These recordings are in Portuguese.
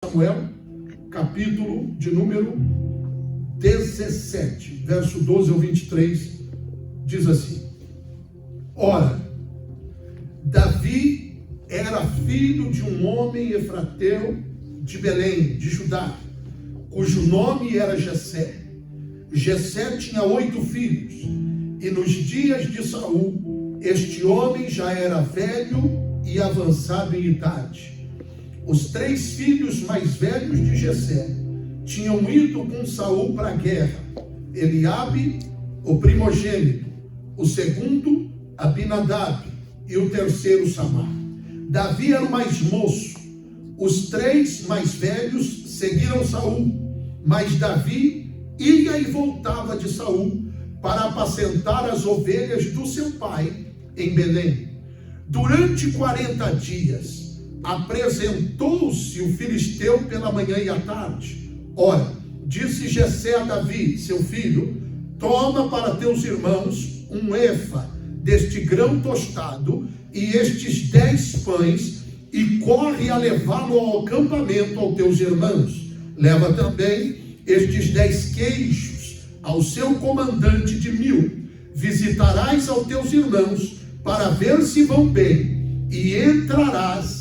Samuel, capítulo de número 17, verso 12 ao 23, diz assim: Ora, Davi era filho de um homem efrateu de Belém, de Judá, cujo nome era Jessé. Jessé tinha 8 filhos, e nos dias de Saul, este homem já era velho e avançado em idade. Os 3 filhos mais velhos de Jessé tinham ido com Saul para a guerra: Eliabe, o primogênito; o segundo, Abinadab; e o terceiro, Samar. Davi era o mais moço. Os 3 mais velhos seguiram Saul, mas Davi ia e voltava de Saul para apacentar as ovelhas do seu pai em Belém. Durante 40 dias apresentou-se o filisteu pela manhã e à tarde. Ora, disse Jessé a Davi, seu filho: toma para teus irmãos um efa deste grão tostado e estes 10 pães, e corre a levá-lo ao acampamento aos teus irmãos. Leva também estes 10 queijos ao seu comandante de 1000. Visitarás aos teus irmãos para ver se vão bem, e entrarás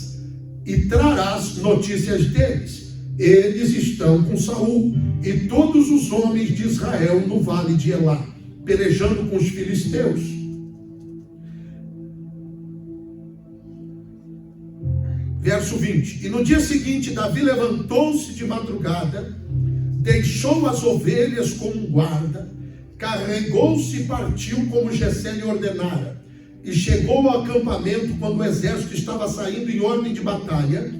e trarás notícias deles. Eles estão com Saul e todos os homens de Israel no vale de Elá, pelejando com os filisteus. Verso 20: E no dia seguinte Davi levantou-se de madrugada, deixou as ovelhas com um guarda, carregou-se e partiu como Jessé lhe ordenara, e chegou ao acampamento quando o exército estava saindo em ordem de batalha,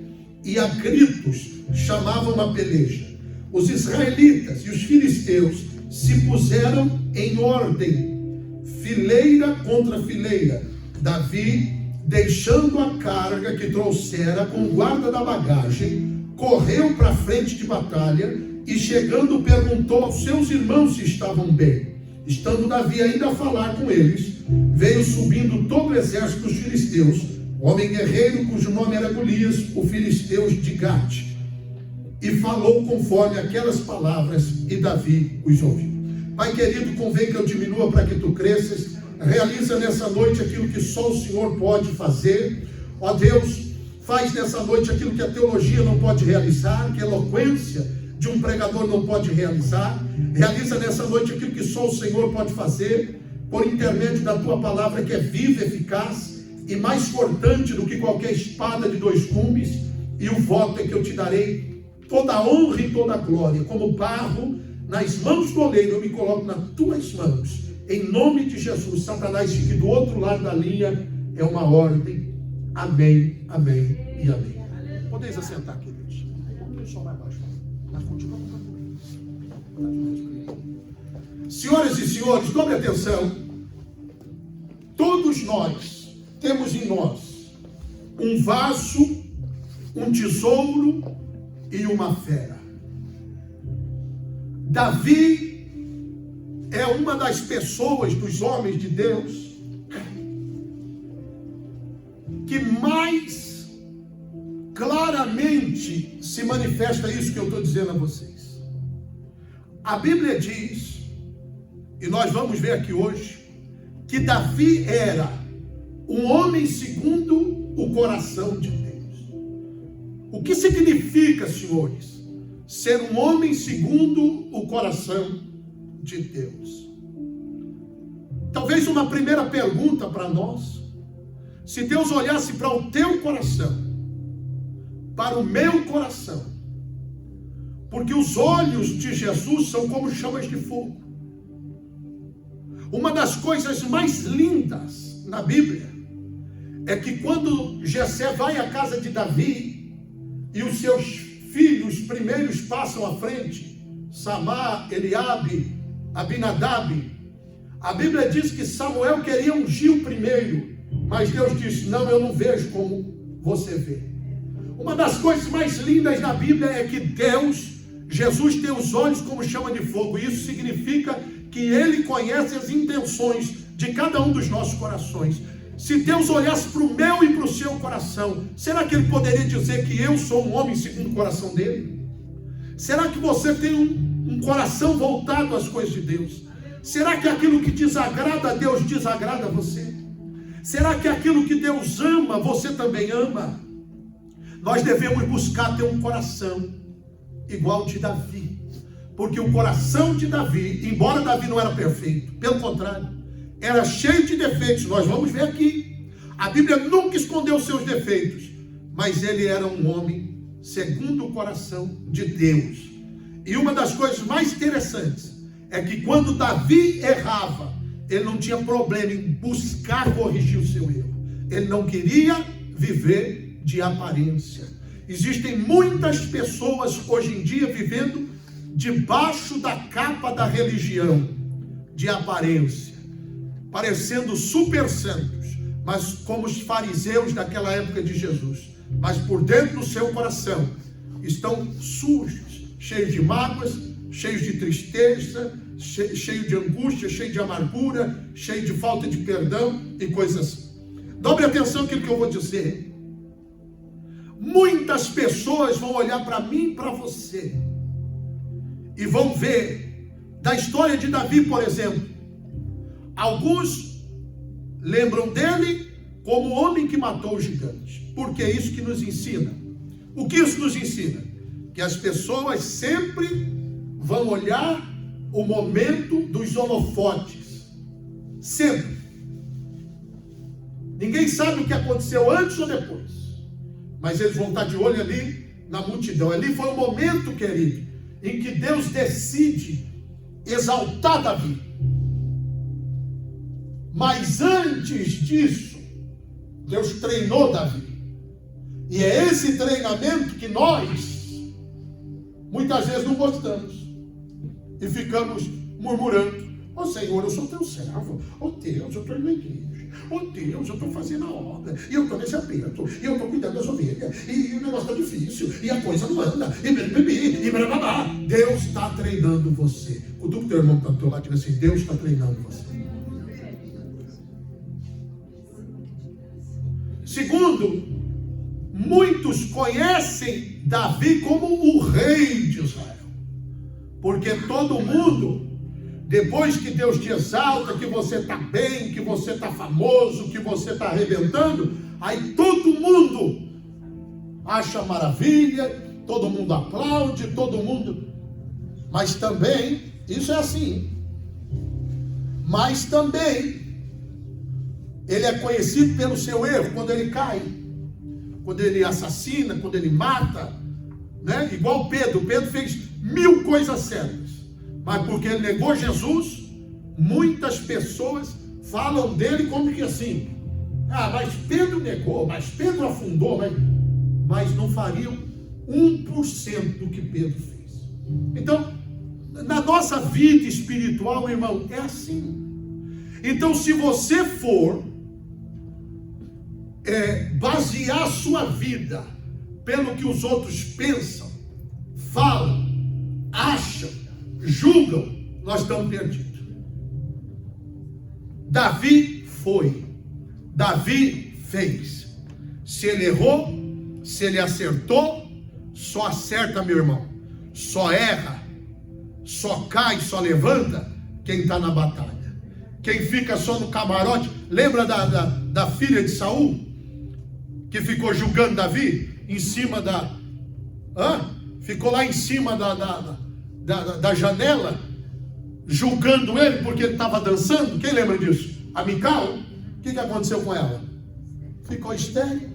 e a gritos chamavam a peleja. Os israelitas e os filisteus se puseram em ordem, fileira contra fileira. Davi, deixando a carga que trouxera com o guarda da bagagem, correu para a frente de batalha, e chegando perguntou aos seus irmãos se estavam bem. Estando Davi ainda a falar com eles, veio subindo todo o exército dos filisteus, o homem guerreiro cujo nome era Golias, o filisteu de Gate, e falou conforme aquelas palavras, e Davi os ouviu. Pai querido, convém que eu diminua para que tu cresças. Realiza nessa noite aquilo que só o Senhor pode fazer. Ó Deus, faz nessa noite aquilo que a teologia não pode realizar, que a eloquência de um pregador não pode realizar. Realiza nessa noite aquilo que só o Senhor pode fazer, por intermédio da tua palavra, que é viva, eficaz e mais cortante do que qualquer espada de 2 gumes. E o voto é que eu te darei toda a honra e toda a glória. Como barro nas mãos do oleiro, eu me coloco nas tuas mãos. Em nome de Jesus. Satanás fique do outro lado da linha. É uma ordem. Amém, amém e amém. Podeis assentar, queridos. Vamos só mais baixo. Senhoras e senhores, tome atenção. Todos nós temos em nós um vaso, um tesouro e uma fera. Davi é uma das pessoas, dos homens de Deus, que mais claramente se manifesta isso que eu estou dizendo a vocês. A Bíblia diz, e nós vamos ver aqui hoje, que Davi era um homem segundo o coração de Deus. O que significa, senhores, ser um homem segundo o coração de Deus? Talvez uma primeira pergunta para nós: se Deus olhasse para o teu coração, para o meu coração, porque os olhos de Jesus são como chamas de fogo. Uma das coisas mais lindas na Bíblia é que quando Jessé vai à casa de Davi e os seus filhos primeiros passam à frente, Samar, Eliabe, Abinadab, a Bíblia diz que Samuel queria ungir o primeiro, mas Deus disse: não, eu não vejo como você vê. Uma das coisas mais lindas na Bíblia é que Jesus tem os olhos como chama de fogo. Isso significa que Ele conhece as intenções de cada um dos nossos corações. Se Deus olhasse para o meu e para o seu coração, será que Ele poderia dizer que eu sou um homem segundo o coração dele? Será que você tem um coração voltado às coisas de Deus? Será que aquilo que desagrada a Deus desagrada a você? Será que aquilo que Deus ama, você também ama? Nós devemos buscar ter um coração igual de Davi. Porque o coração de Davi, embora Davi não era perfeito, pelo contrário, era cheio de defeitos. Nós vamos ver aqui. A Bíblia nunca escondeu seus defeitos, mas ele era um homem segundo o coração de Deus. E uma das coisas mais interessantes é que quando Davi errava, ele não tinha problema em buscar corrigir o seu erro. Ele não queria viver de aparência. Existem muitas pessoas hoje em dia vivendo debaixo da capa da religião, de aparência, parecendo super santos, mas como os fariseus daquela época de Jesus, mas por dentro do seu coração estão sujos, cheios de mágoas, cheios de tristeza, cheio de angústia, cheio de amargura, cheio de falta de perdão e coisas assim. Dobre atenção naquilo que eu vou dizer. Muitas pessoas vão olhar para mim e para você e vão ver da história de Davi, por exemplo. Alguns lembram dele como o homem que matou os gigantes. Porque é isso que nos ensina. O que isso nos ensina? Que as pessoas sempre vão olhar o momento dos holofotes. Sempre. Ninguém sabe o que aconteceu antes ou depois. Mas eles vão estar de olho ali na multidão. Ali foi o momento, querido, em que Deus decide exaltar Davi. Mas antes disso, Deus treinou Davi. E é esse treinamento que nós muitas vezes não gostamos. E ficamos murmurando: ó Senhor, eu sou teu servo. Ó Deus, eu estou na igreja. Ó Deus, eu estou fazendo a obra. E eu estou nesse aperto. E eu estou cuidando das ovelhas. E o negócio está difícil. E a coisa não anda. E bebi. E blá. Deus está treinando você. Cutuca o teu irmão que está do teu lado e diz assim: Deus está treinando você. Segundo, muitos conhecem Davi como o rei de Israel. Porque todo mundo, depois que Deus te exalta, que você está bem, que você está famoso, que você está arrebentando, aí todo mundo acha maravilha, todo mundo aplaude, todo mundo. Mas também, isso é assim. Mas também, ele é conhecido pelo seu erro, quando ele cai, quando ele assassina, quando ele mata, né? Igual Pedro. Pedro fez 1000 coisas certas, mas porque ele negou Jesus, muitas pessoas falam dele como que assim: ah, mas Pedro negou, mas Pedro afundou, mas não fariam 1% do que Pedro fez. Então, na nossa vida espiritual, irmão, é assim. Então, se você for basear a sua vida pelo que os outros pensam, falam, acham, julgam, nós estamos perdidos. Davi foi, Davi fez. Se ele errou, se ele acertou, só acerta, meu irmão, só erra, só cai, só levanta quem está na batalha. Quem fica só no camarote. Lembra da filha de Saul, que ficou julgando Davi em cima ficou lá em cima da janela, julgando ele porque ele estava dançando? Quem lembra disso? A Mical. O que aconteceu com ela? Ficou estéril.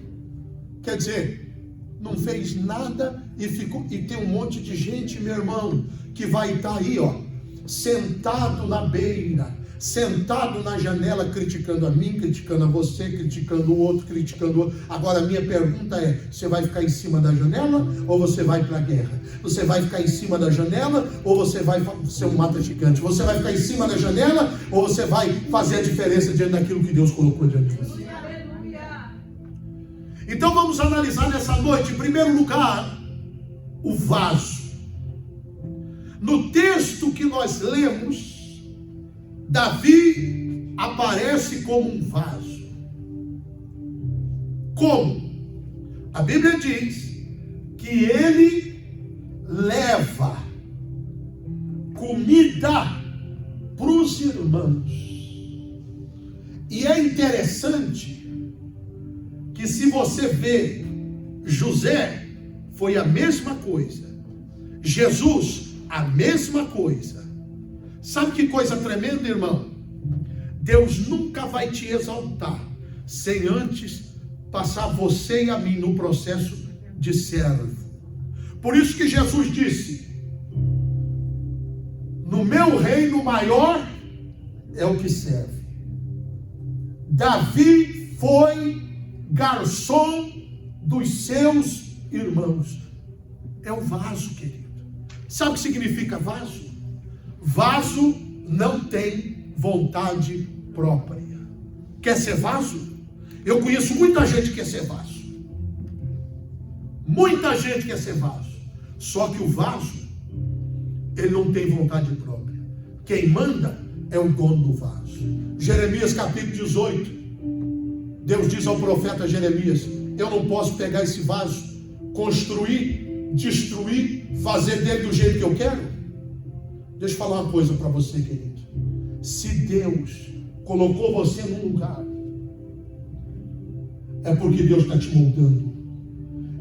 Quer dizer, não fez nada e ficou. E tem um monte de gente, meu irmão, que vai estar aí, sentado na beira, sentado na janela, criticando a mim, criticando a você, criticando o outro, criticando o outro. Agora a minha pergunta é: você vai ficar em cima da janela ou você vai para a guerra? Você vai ficar em cima da janela ou você vai ser um mata-gigante? Você vai ficar em cima da janela ou você vai fazer a diferença diante daquilo que Deus colocou diante de você? Então vamos analisar nessa noite, em primeiro lugar, o vaso. No texto que nós lemos, Davi aparece como um vaso. Como? A Bíblia diz que ele leva comida para os irmãos. E é interessante que, se você vê, José foi a mesma coisa, Jesus a mesma coisa. Sabe que coisa tremenda, irmão? Deus nunca vai te exaltar sem antes passar você e a mim no processo de servo. Por isso que Jesus disse: no meu reino maior é o que serve. Davi foi garçom dos seus irmãos. É o vaso, querido. Sabe o que significa vaso? Vaso não tem vontade própria. Quer ser vaso? Eu conheço muita gente que quer ser vaso. Muita gente quer ser vaso. Só que o vaso, ele não tem vontade própria. Quem manda é o dono do vaso. Jeremias capítulo 18. Deus diz ao profeta Jeremias: eu não posso pegar esse vaso, construir, destruir, fazer dele do jeito que eu quero. Deixa eu falar uma coisa para você, querido. Se Deus colocou você num lugar, é porque Deus está te moldando.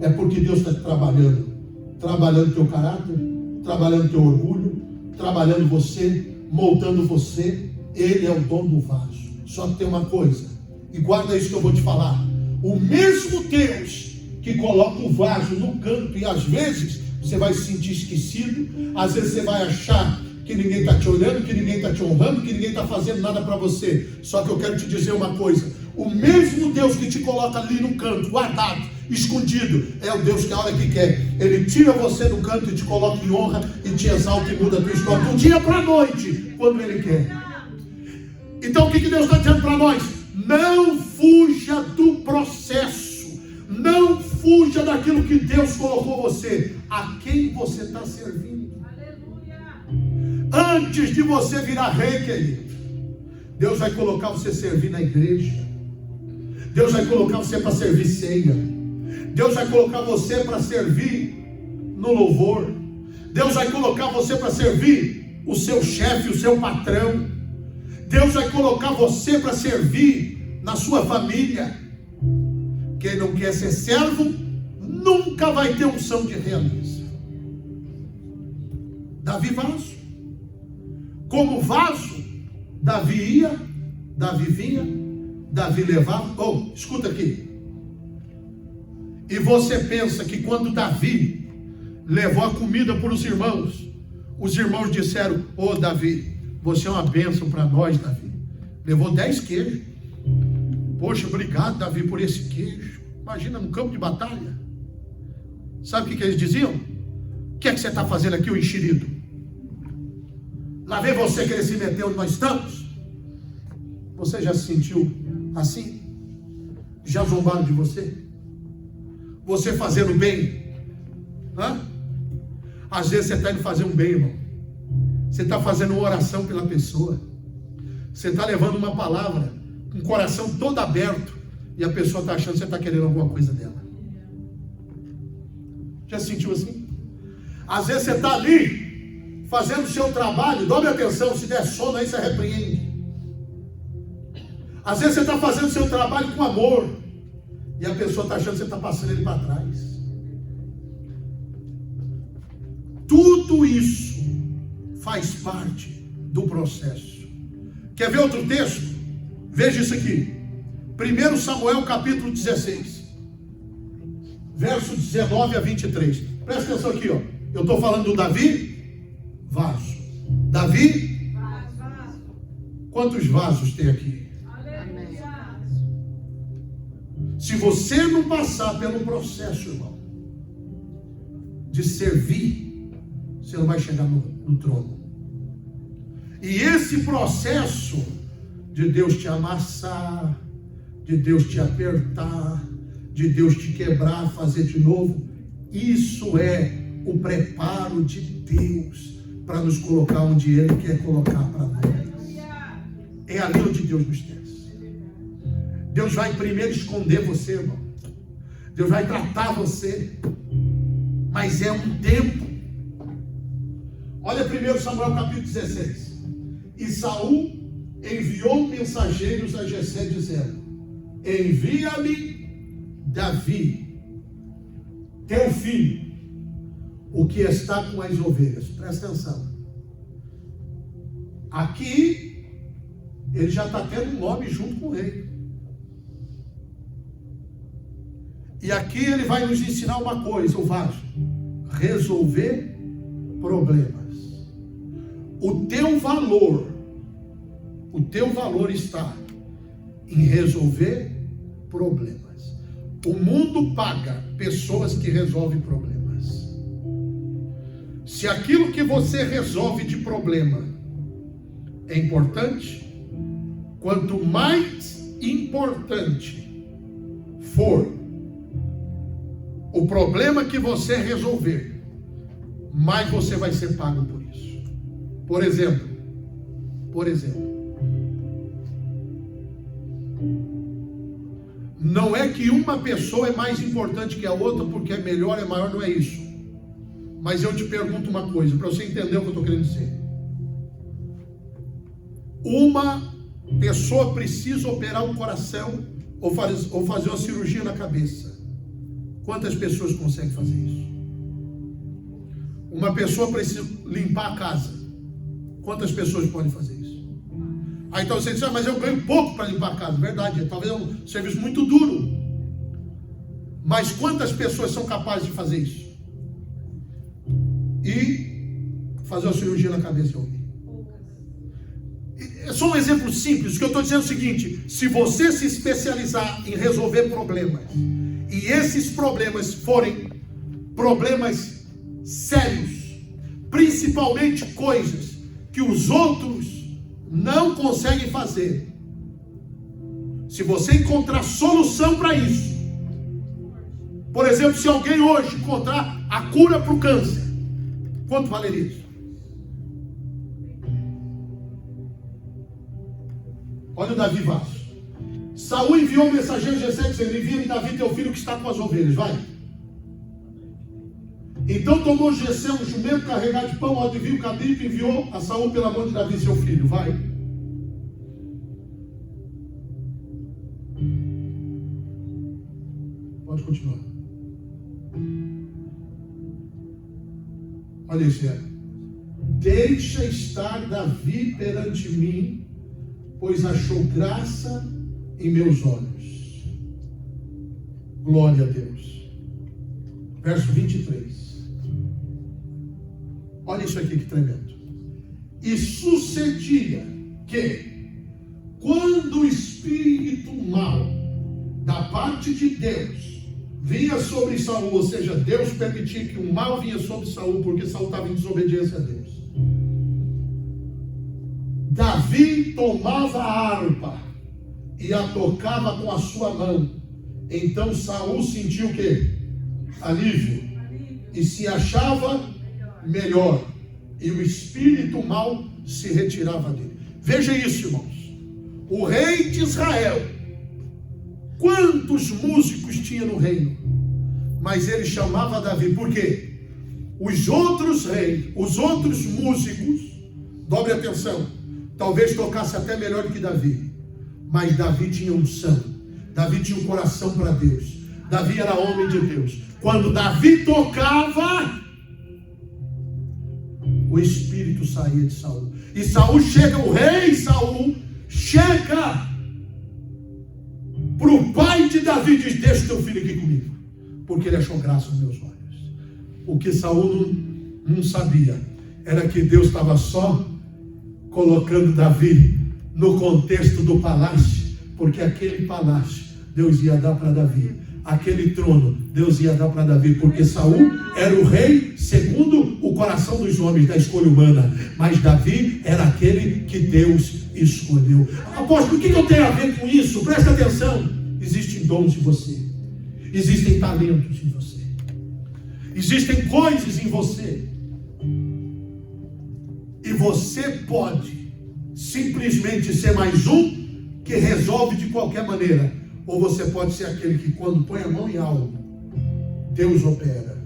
É porque Deus está trabalhando. Trabalhando teu caráter, trabalhando teu orgulho, trabalhando você, moldando você. Ele é o dono do vaso. Só que tem uma coisa, e guarda isso que eu vou te falar: o mesmo Deus que coloca o vaso no canto, e às vezes você vai se sentir esquecido, às vezes você vai achar que ninguém está te olhando, que ninguém está te honrando, que ninguém está fazendo nada para você. Só que eu quero te dizer uma coisa: o mesmo Deus que te coloca ali no canto, guardado, escondido, é o Deus que a hora que quer, Ele tira você do canto e te coloca em honra, e te exalta e muda a tua história, do dia para a noite, quando Ele quer. Então o que Deus está dizendo para nós? Não fuja do processo. Não fuja daquilo que Deus colocou você. A quem você está servindo? Aleluia. Antes de você virar rei, querido, Deus vai colocar você servir na igreja. Deus vai colocar você para servir ceia. Deus vai colocar você para servir no louvor. Deus vai colocar você para servir o seu chefe, o seu patrão. Deus vai colocar você para servir na sua família. Quem não quer ser servo nunca vai ter unção de realeza. Davi vaso. Como vaso, Davi ia, Davi vinha, Davi levava. Oh, escuta aqui. E você pensa que quando Davi levou a comida para os irmãos disseram: ô Davi, você é uma bênção para nós, Davi. Levou 10 queijos. Poxa, obrigado, Davi, por esse queijo. Imagina, no campo de batalha. Sabe o que eles diziam? O que é que você está fazendo aqui, o enxerido? Lá vem você querer se meter onde nós estamos. Você já se sentiu assim? Já zombaram de você? Você fazendo bem? Hã? Às vezes você está indo fazer um bem, irmão. Você está fazendo uma oração pela pessoa. Você está levando uma palavra com o coração todo aberto, e a pessoa está achando que você está querendo alguma coisa dela. Já se sentiu assim? Às vezes você está ali fazendo o seu trabalho. Dobre atenção, se der sono aí você repreende. Às vezes você está fazendo o seu trabalho com amor, e a pessoa está achando que você está passando ele para trás. Tudo isso faz parte do processo. Quer ver outro texto? Veja isso aqui. 1 Samuel capítulo 16, verso 19 a 23. Presta atenção aqui, ó. Eu estou falando do Davi, vaso. Davi, vaso. Quantos vasos tem aqui? Aleluia. Se você não passar pelo processo, irmão, de servir, você não vai chegar no trono. E esse processo de Deus te amassar, de Deus te apertar, de Deus te quebrar, fazer de novo, isso é o preparo de Deus para nos colocar onde Ele quer colocar para nós. É ali onde Deus nos traz. Deus vai primeiro esconder você, irmão. Deus vai tratar você. Mas é um tempo. Olha 1 Samuel capítulo 16. E Saul enviou mensageiros a Jessé dizendo: envia-me Davi, teu filho, o que está com as ovelhas. Presta atenção. Aqui ele já está tendo um nome junto com o rei. E aqui ele vai nos ensinar uma coisa, o vaso: resolver problemas. O teu valor está em resolver problemas. O mundo paga pessoas que resolvem problemas. Se aquilo que você resolve de problema é importante, quanto mais importante for o problema que você resolver, mais você vai ser pago por isso. Por exemplo, não é que uma pessoa é mais importante que a outra porque é melhor, é maior, não é isso. Mas eu te pergunto uma coisa, para você entender o que eu estou querendo dizer. Uma pessoa precisa operar o coração ou fazer uma cirurgia na cabeça. Quantas pessoas conseguem fazer isso? Uma pessoa precisa limpar a casa. Quantas pessoas podem fazer isso? Aí então você diz: mas eu ganho pouco para limpar a casa. Verdade, talvez é um serviço muito duro. Mas quantas pessoas são capazes de fazer isso? E fazer uma cirurgia na cabeça de alguém? É só um exemplo simples. O que eu estou dizendo é o seguinte: se você se especializar em resolver problemas, e esses problemas forem problemas sérios, principalmente coisas que os outros não conseguem fazer, se você encontrar solução para isso, por exemplo, se alguém hoje encontrar a cura para o câncer, quanto valeria isso? Olha o Davi Vaso. Saul enviou um mensageiro a Jessé dizendo: envia-me Davi teu filho que está com as ovelhas. Vai. Então tomou Jessé um jumento carregado de pão, óleo de vinho, cabrito, e enviou a Saul pela mão de Davi seu filho. Vai. Pode continuar. Olha isso, deixa estar Davi perante mim, pois achou graça em meus olhos. Glória a Deus. Verso 23. Olha isso aqui que tremendo. E sucedia que, quando o espírito mau da parte de Deus vinha sobre Saul, ou seja, Deus permitia que o mal vinha sobre Saul, porque Saul estava em desobediência a Deus, Davi tomava a harpa e a tocava com a sua mão. Então Saul sentiu o quê? Alívio. E se achava melhor. E o espírito mau se retirava dele. Veja isso, irmãos. O rei de Israel, quantos músicos tinha no reino? Mas ele chamava Davi. Por quê? Os outros reis, os outros músicos, dobre atenção, talvez tocasse até melhor do que Davi. Mas Davi tinha unção. Davi tinha um coração para Deus. Davi era homem de Deus. Quando Davi tocava, o espírito saía de Saul. E Saul chega, o rei Saul chega para o pai de Davi e diz: deixa o teu filho aqui comigo, porque ele achou graça nos meus olhos. O que Saul não sabia era que Deus estava só colocando Davi no contexto do palácio, porque aquele palácio Deus ia dar para Davi, aquele trono Deus ia dar para Davi, porque Saul era o rei segundo o coração dos homens, da escolha humana, mas Davi era aquele que Deus escolheu. Apóstolo, o que eu tenho a ver com isso? Presta atenção. Existem dons em você, existem talentos em você, existem coisas em você, e você pode simplesmente ser mais um que resolve de qualquer maneira, ou você pode ser aquele que, quando põe a mão em algo, Deus opera.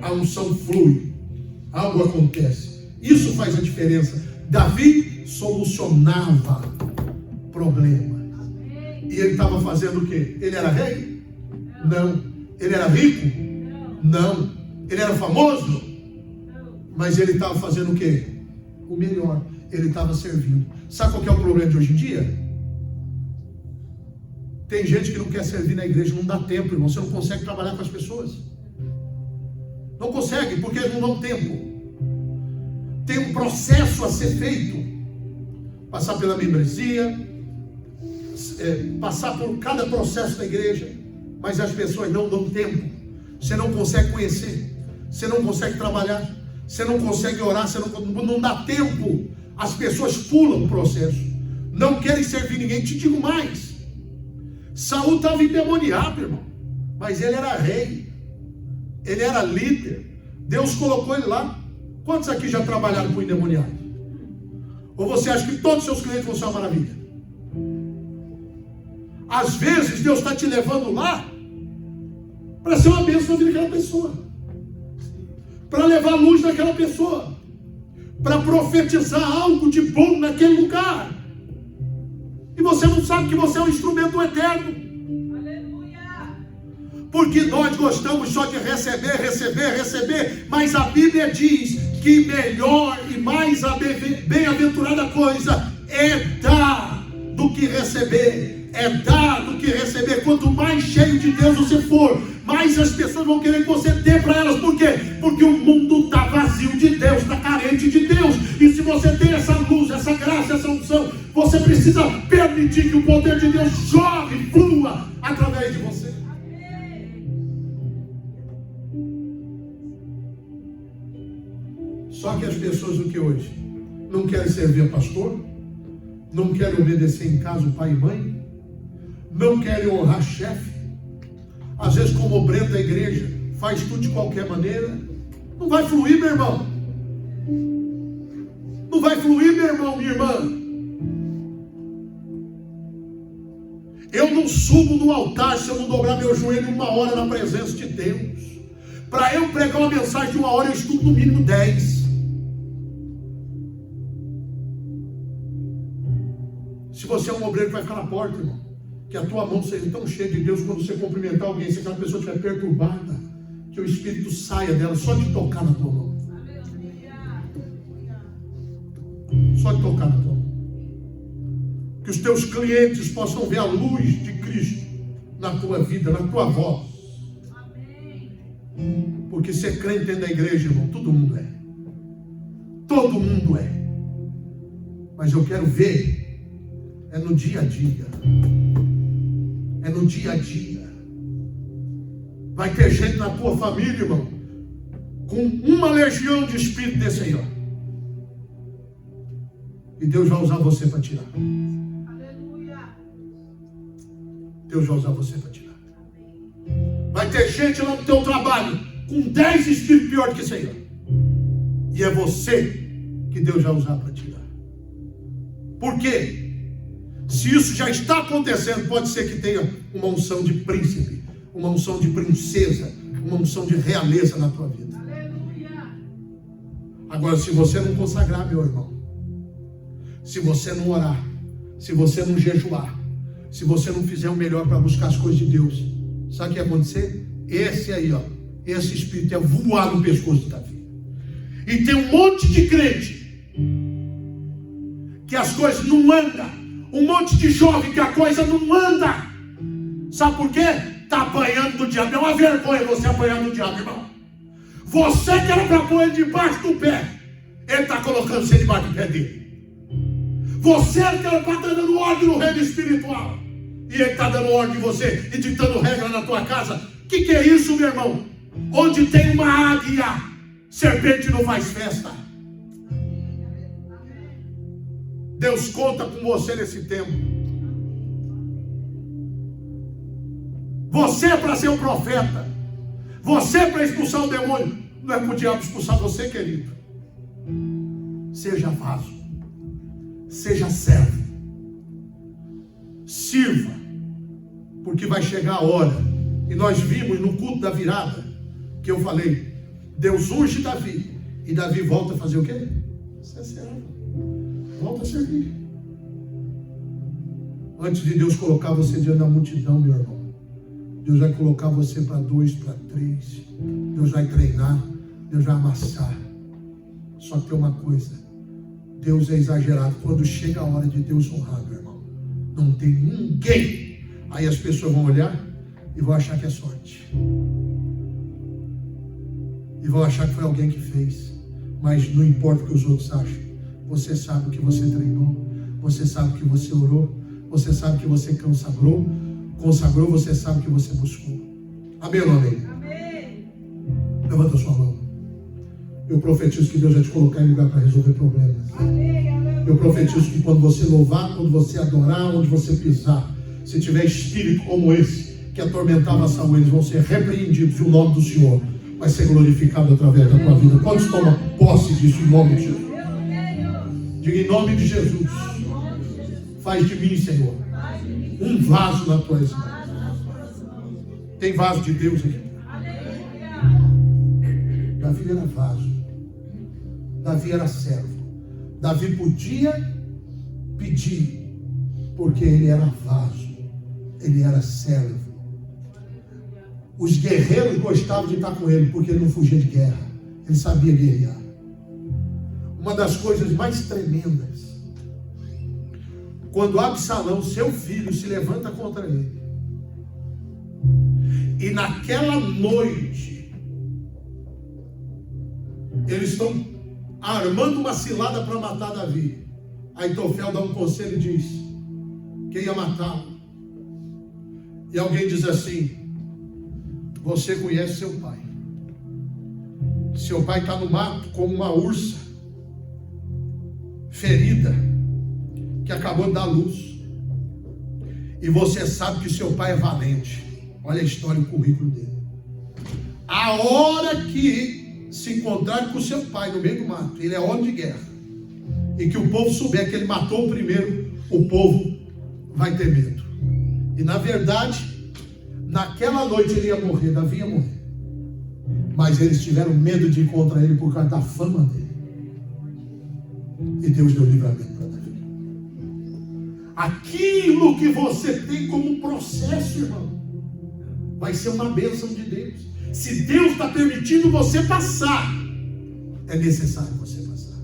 A unção flui. Algo acontece. Isso faz a diferença. Davi solucionava problema. E ele estava fazendo o quê? Ele era rei? Não. Ele era rico? Não. Ele era famoso? Mas ele estava fazendo o quê? O melhor. Ele estava servindo. Sabe qual que é o problema de hoje em dia? Tem gente que não quer servir na igreja, não dá tempo, irmão. Você não consegue trabalhar com as pessoas. Não consegue, porque não dá tempo. Tem um processo a ser feito. Passar pela membresia, passar por cada processo da igreja. Mas as pessoas não dão tempo. Você não consegue conhecer. Você não consegue trabalhar. Você não consegue orar. Você não dá tempo. As pessoas pulam o processo. Não querem servir ninguém. Te digo mais. Saul estava endemoniado, irmão. Mas ele era rei. Ele era líder. Deus colocou ele lá. Quantos aqui já trabalharam com endemoniado? Ou você acha que todos os seus clientes vão ser uma maravilha? Às vezes Deus está te levando lá para ser uma bênção na vida daquela pessoa, para levar luz naquela pessoa, para profetizar algo de bom naquele lugar. E você não sabe que você é um instrumento eterno. Porque nós gostamos só de receber, mas a Bíblia diz que melhor e mais bem-aventurada coisa é dar do que receber. É dar do que receber. Quanto mais cheio de Deus você for, mais as pessoas vão querer que você dê para elas. Por quê? Porque o mundo está vazio de Deus, está carente de Deus. E se você tem essa luz, essa graça, essa unção, você precisa permitir que o poder de Deus jorre, flua através de você. Só que as pessoas o que hoje? Não querem servir a pastor, não querem obedecer em casa o pai e mãe, não querem honrar chefe, às vezes como obreiro da igreja, faz tudo de qualquer maneira. Não vai fluir, meu irmão. Não vai fluir, meu irmão, minha irmã. Eu não subo no altar se eu não dobrar meu joelho 1 hora na presença de Deus. Para eu pregar uma mensagem de 1 hora, eu estudo no mínimo 10. Se você é um obreiro que vai ficar na porta, irmão, que a tua mão seja tão cheia de Deus, quando você cumprimentar alguém, se aquela pessoa estiver perturbada, que o Espírito saia dela só de tocar na tua mão. Só de tocar na tua mão. Que os teus clientes possam ver a luz de Cristo na tua vida, na tua voz. Porque ser crente dentro da igreja, irmão, todo mundo é. Todo mundo é. Mas eu quero ver, é no dia a dia. É no dia a dia. Vai ter gente na tua família, irmão, com uma legião de espírito desse aí, ó. E Deus vai usar você para tirar. Aleluia. Deus vai usar você para tirar. Vai ter gente lá no teu trabalho com 10 espíritos pior do que esse aí, ó. E é você que Deus vai usar para tirar. Por quê? Se isso já está acontecendo, pode ser que tenha uma unção de príncipe, uma unção de princesa, uma unção de realeza na tua vida. Aleluia. Agora, se você não consagrar, meu irmão, se você não orar, se você não jejuar, se você não fizer o melhor para buscar as coisas de Deus, sabe o que vai acontecer? Esse aí, ó, esse espírito é voar no pescoço de Davi. E tem um monte de crente que as coisas não andam. Um monte de jovem que a coisa não anda. Sabe por quê? Está apanhando do diabo. É uma vergonha você apanhar do diabo, irmão. Você que era para pôr ele debaixo do pé, ele está colocando você debaixo do pé dele. Você que era para estar dando ordem no reino espiritual, e ele está dando ordem em você e ditando regra na tua casa. O que é isso, meu irmão? Onde tem uma águia, serpente não faz festa. Deus conta com você nesse tempo. Você é para ser um profeta. Você é para expulsar o demônio. Não é para o diabo expulsar você, querido. Seja vaso. Seja servo. Sirva. Porque vai chegar a hora E nós vimos no culto da virada, que eu falei, Deus unge Davi, e Davi volta a fazer o quê? Ser servo. Volta a servir. Antes de Deus colocar você diante da multidão, meu irmão, Deus vai colocar você para 2, para 3. Deus vai treinar, Deus vai amassar. Só que tem uma coisa, Deus é exagerado. Quando chega a hora de Deus honrar, meu irmão, não tem ninguém. Aí as pessoas vão olhar e vão achar que é sorte. E vão achar que foi alguém que fez. Mas não importa o que os outros acham. Você sabe o que você treinou. Você sabe o que você orou. Você sabe o que você consagrou. Você sabe o que você buscou. Amém ou não amém? Amém. Levanta a sua mão. Eu profetizo que Deus vai te colocar em lugar para resolver problemas. Amém. Amém. Eu profetizo que quando você louvar, quando você adorar, onde você pisar, se tiver espírito como esse, que atormentava Saul, eles vão ser repreendidos e o nome do Senhor vai ser glorificado através da tua vida. Quantos tomam posse disso em nome de Jesus? Diga em nome de Jesus. Faz de mim, Senhor, um vaso nas tuas mãos. Tem vaso de Deus aqui? Davi era vaso. Davi era servo. Davi podia pedir, porque ele era vaso. Ele era servo. Os guerreiros gostavam de estar com ele, porque ele não fugia de guerra. Ele sabia guerrear. Uma das coisas mais tremendas, quando Absalão, seu filho, se levanta contra ele, e naquela noite eles estão armando uma cilada para matar Davi. Aitofel dá um conselho e diz que ia matá-lo. E alguém diz assim: você conhece seu pai. Seu pai está no mato como uma ursa ferida que acabou de dar luz. E você sabe que seu pai é valente. Olha a história e o currículo dele. A hora que se encontrar com seu pai no meio do mato, ele é homem de guerra, e que o povo souber que ele matou o primeiro, o povo vai ter medo. E na verdade, naquela noite ele ia morrer, Davi ia morrer. Mas eles tiveram medo de ir contra ele por causa da fama dele. E Deus deu livramento para Davi. Aquilo que você tem como processo, irmão, vai ser uma bênção de Deus. Se Deus está permitindo você passar, é necessário você passar.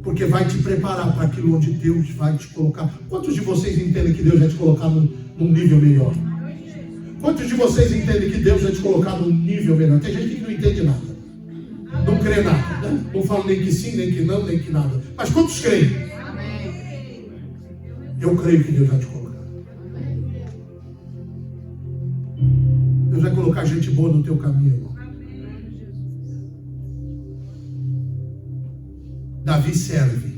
Porque vai te preparar para aquilo onde Deus vai te colocar. Quantos de vocês entendem que Deus vai te colocar num nível melhor? Quantos de vocês entendem que Deus vai te colocar num nível melhor? Tem gente que não entende nada. Não crê nada, né? Não fala nem que sim, nem que não, nem que nada. Mas quantos creem? Eu creio que Deus vai te colocar. Deus vai colocar gente boa no teu caminho, irmão. Davi serve.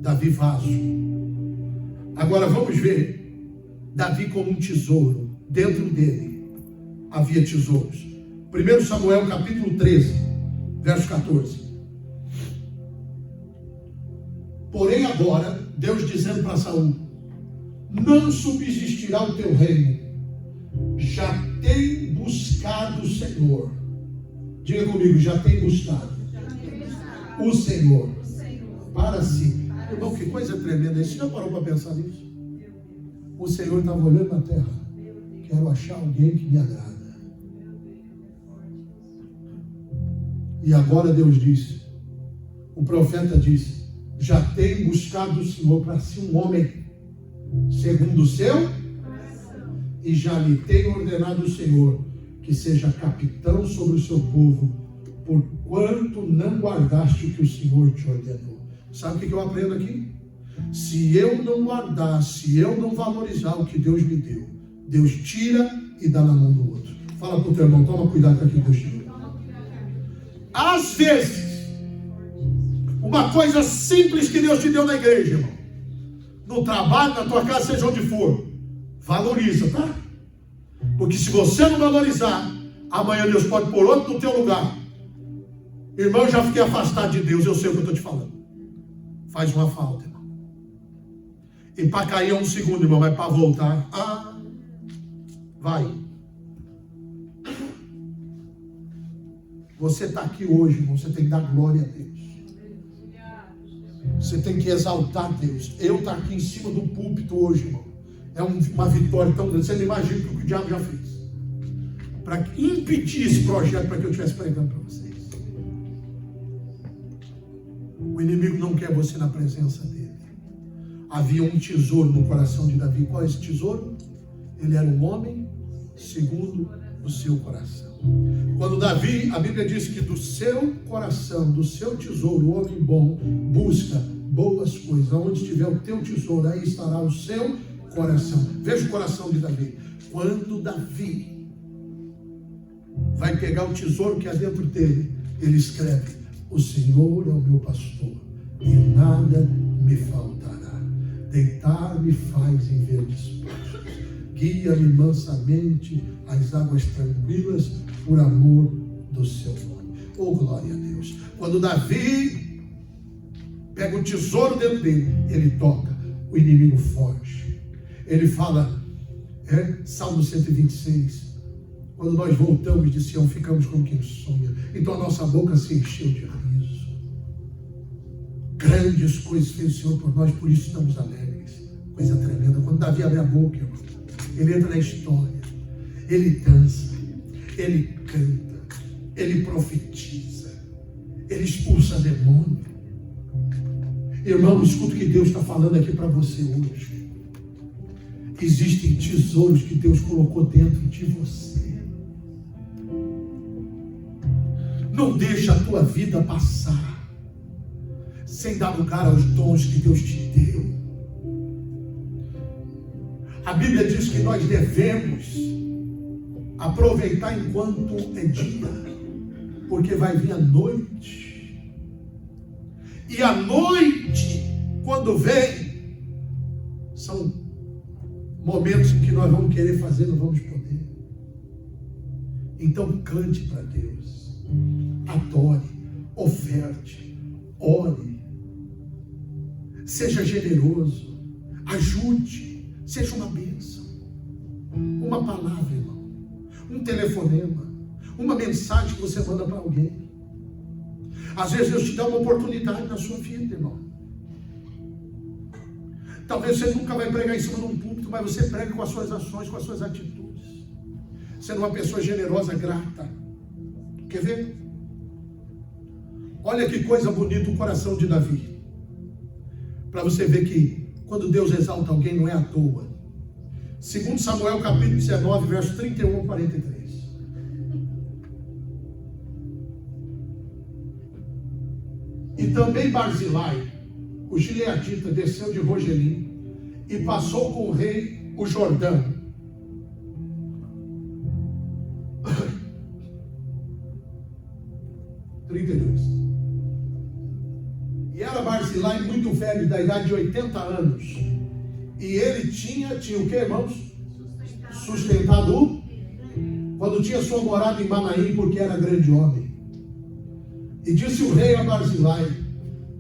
Davi vaso. Agora vamos ver Davi como um tesouro. Dentro dele havia tesouros. 1 Samuel capítulo 13, verso 14. Porém agora, Deus dizendo para Saul: não subsistirá o teu reino, já tem buscado o Senhor. Diga comigo: já tem buscado o Senhor para si. Irmão, que coisa tremenda. Você já parou para pensar nisso? O Senhor estava olhando na terra. Quero achar alguém que me agrada. E agora Deus disse, o profeta disse: já tem buscado o Senhor para si um homem segundo o seu, e já lhe tem ordenado o Senhor que seja capitão sobre o seu povo, porquanto não guardaste o que o Senhor te ordenou. Sabe o que eu aprendo aqui? Se eu não guardar, se eu não valorizar o que Deus me deu, Deus tira e dá na mão do outro. Fala para o teu irmão: toma cuidado com aquilo que Deus te deu. Às vezes, uma coisa simples que Deus te deu na igreja, irmão, no trabalho, na tua casa, seja onde for, valoriza, tá? Porque se você não valorizar, amanhã Deus pode pôr outro no teu lugar. Irmão, eu já fiquei afastado de Deus, eu sei o que eu estou te falando. Faz uma falta, irmão. E para cair é um segundo, irmão, mas para voltar, vai. Você está aqui hoje, irmão, você tem que dar glória a Deus. Você tem que exaltar Deus. Eu estar aqui em cima do púlpito hoje, irmão, é uma vitória tão grande. Você não imagina o que o diabo já fez para impedir esse projeto para que eu estivesse pregando para vocês. O inimigo não quer você na presença dele. Havia um tesouro no coração de Davi. Qual é esse tesouro? Ele era um homem segundo o seu coração. Quando Davi, a Bíblia diz que do seu coração, do seu tesouro, o homem bom busca boas coisas. Onde estiver o teu tesouro, aí estará o seu coração. Veja o coração de Davi. Quando Davi vai pegar o tesouro que há dentro dele, ele escreve: o Senhor é o meu pastor e nada me faltará. Deitar-me faz em verdes pastos, guia-me mansamente às águas tranquilas, por amor do seu nome. Oh, glória a Deus. Quando Davi pega o tesouro dentro dele, ele toca, o inimigo foge. Ele fala, Salmo 126, quando nós voltamos de Sião, ficamos como quem sonha. Então a nossa boca se encheu de riso. Grandes coisas fez o Senhor por nós, por isso estamos alegres. Coisa tremenda. Quando Davi abre a boca, irmão, ele entra na história, ele dança, ele canta, ele profetiza, ele expulsa demônio. Irmão, escuta o que Deus está falando aqui para você hoje. Existem tesouros que Deus colocou dentro de você. Não deixa a tua vida passar sem dar lugar aos dons que Deus te deu. A Bíblia diz que nós devemos aproveitar enquanto é dia, porque vai vir a noite. E a noite, quando vem, são momentos em que nós vamos querer fazer, não vamos poder. Então cante para Deus, adore, oferte, ore, seja generoso, ajude, seja uma bênção. Uma palavra, irmão, um telefonema, uma mensagem que você manda para alguém. Às vezes Deus te dá uma oportunidade na sua vida, irmão. Talvez você nunca vai pregar em cima de um púlpito, mas você prega com as suas ações, com as suas atitudes, sendo uma pessoa generosa, grata. Quer ver? Olha que coisa bonita o coração de Davi, para você ver que quando Deus exalta alguém não é à toa. 2 Samuel capítulo 19, verso 31 a 43. E também Barzilai, o gileadita, desceu de Rogelim e passou com o rei o Jordão. E era Barzilai muito velho, da idade de 80 anos. E ele tinha o que, irmãos? Sustentado quando tinha sua morada em Manaim, porque era grande homem. E disse o rei a Barzilai: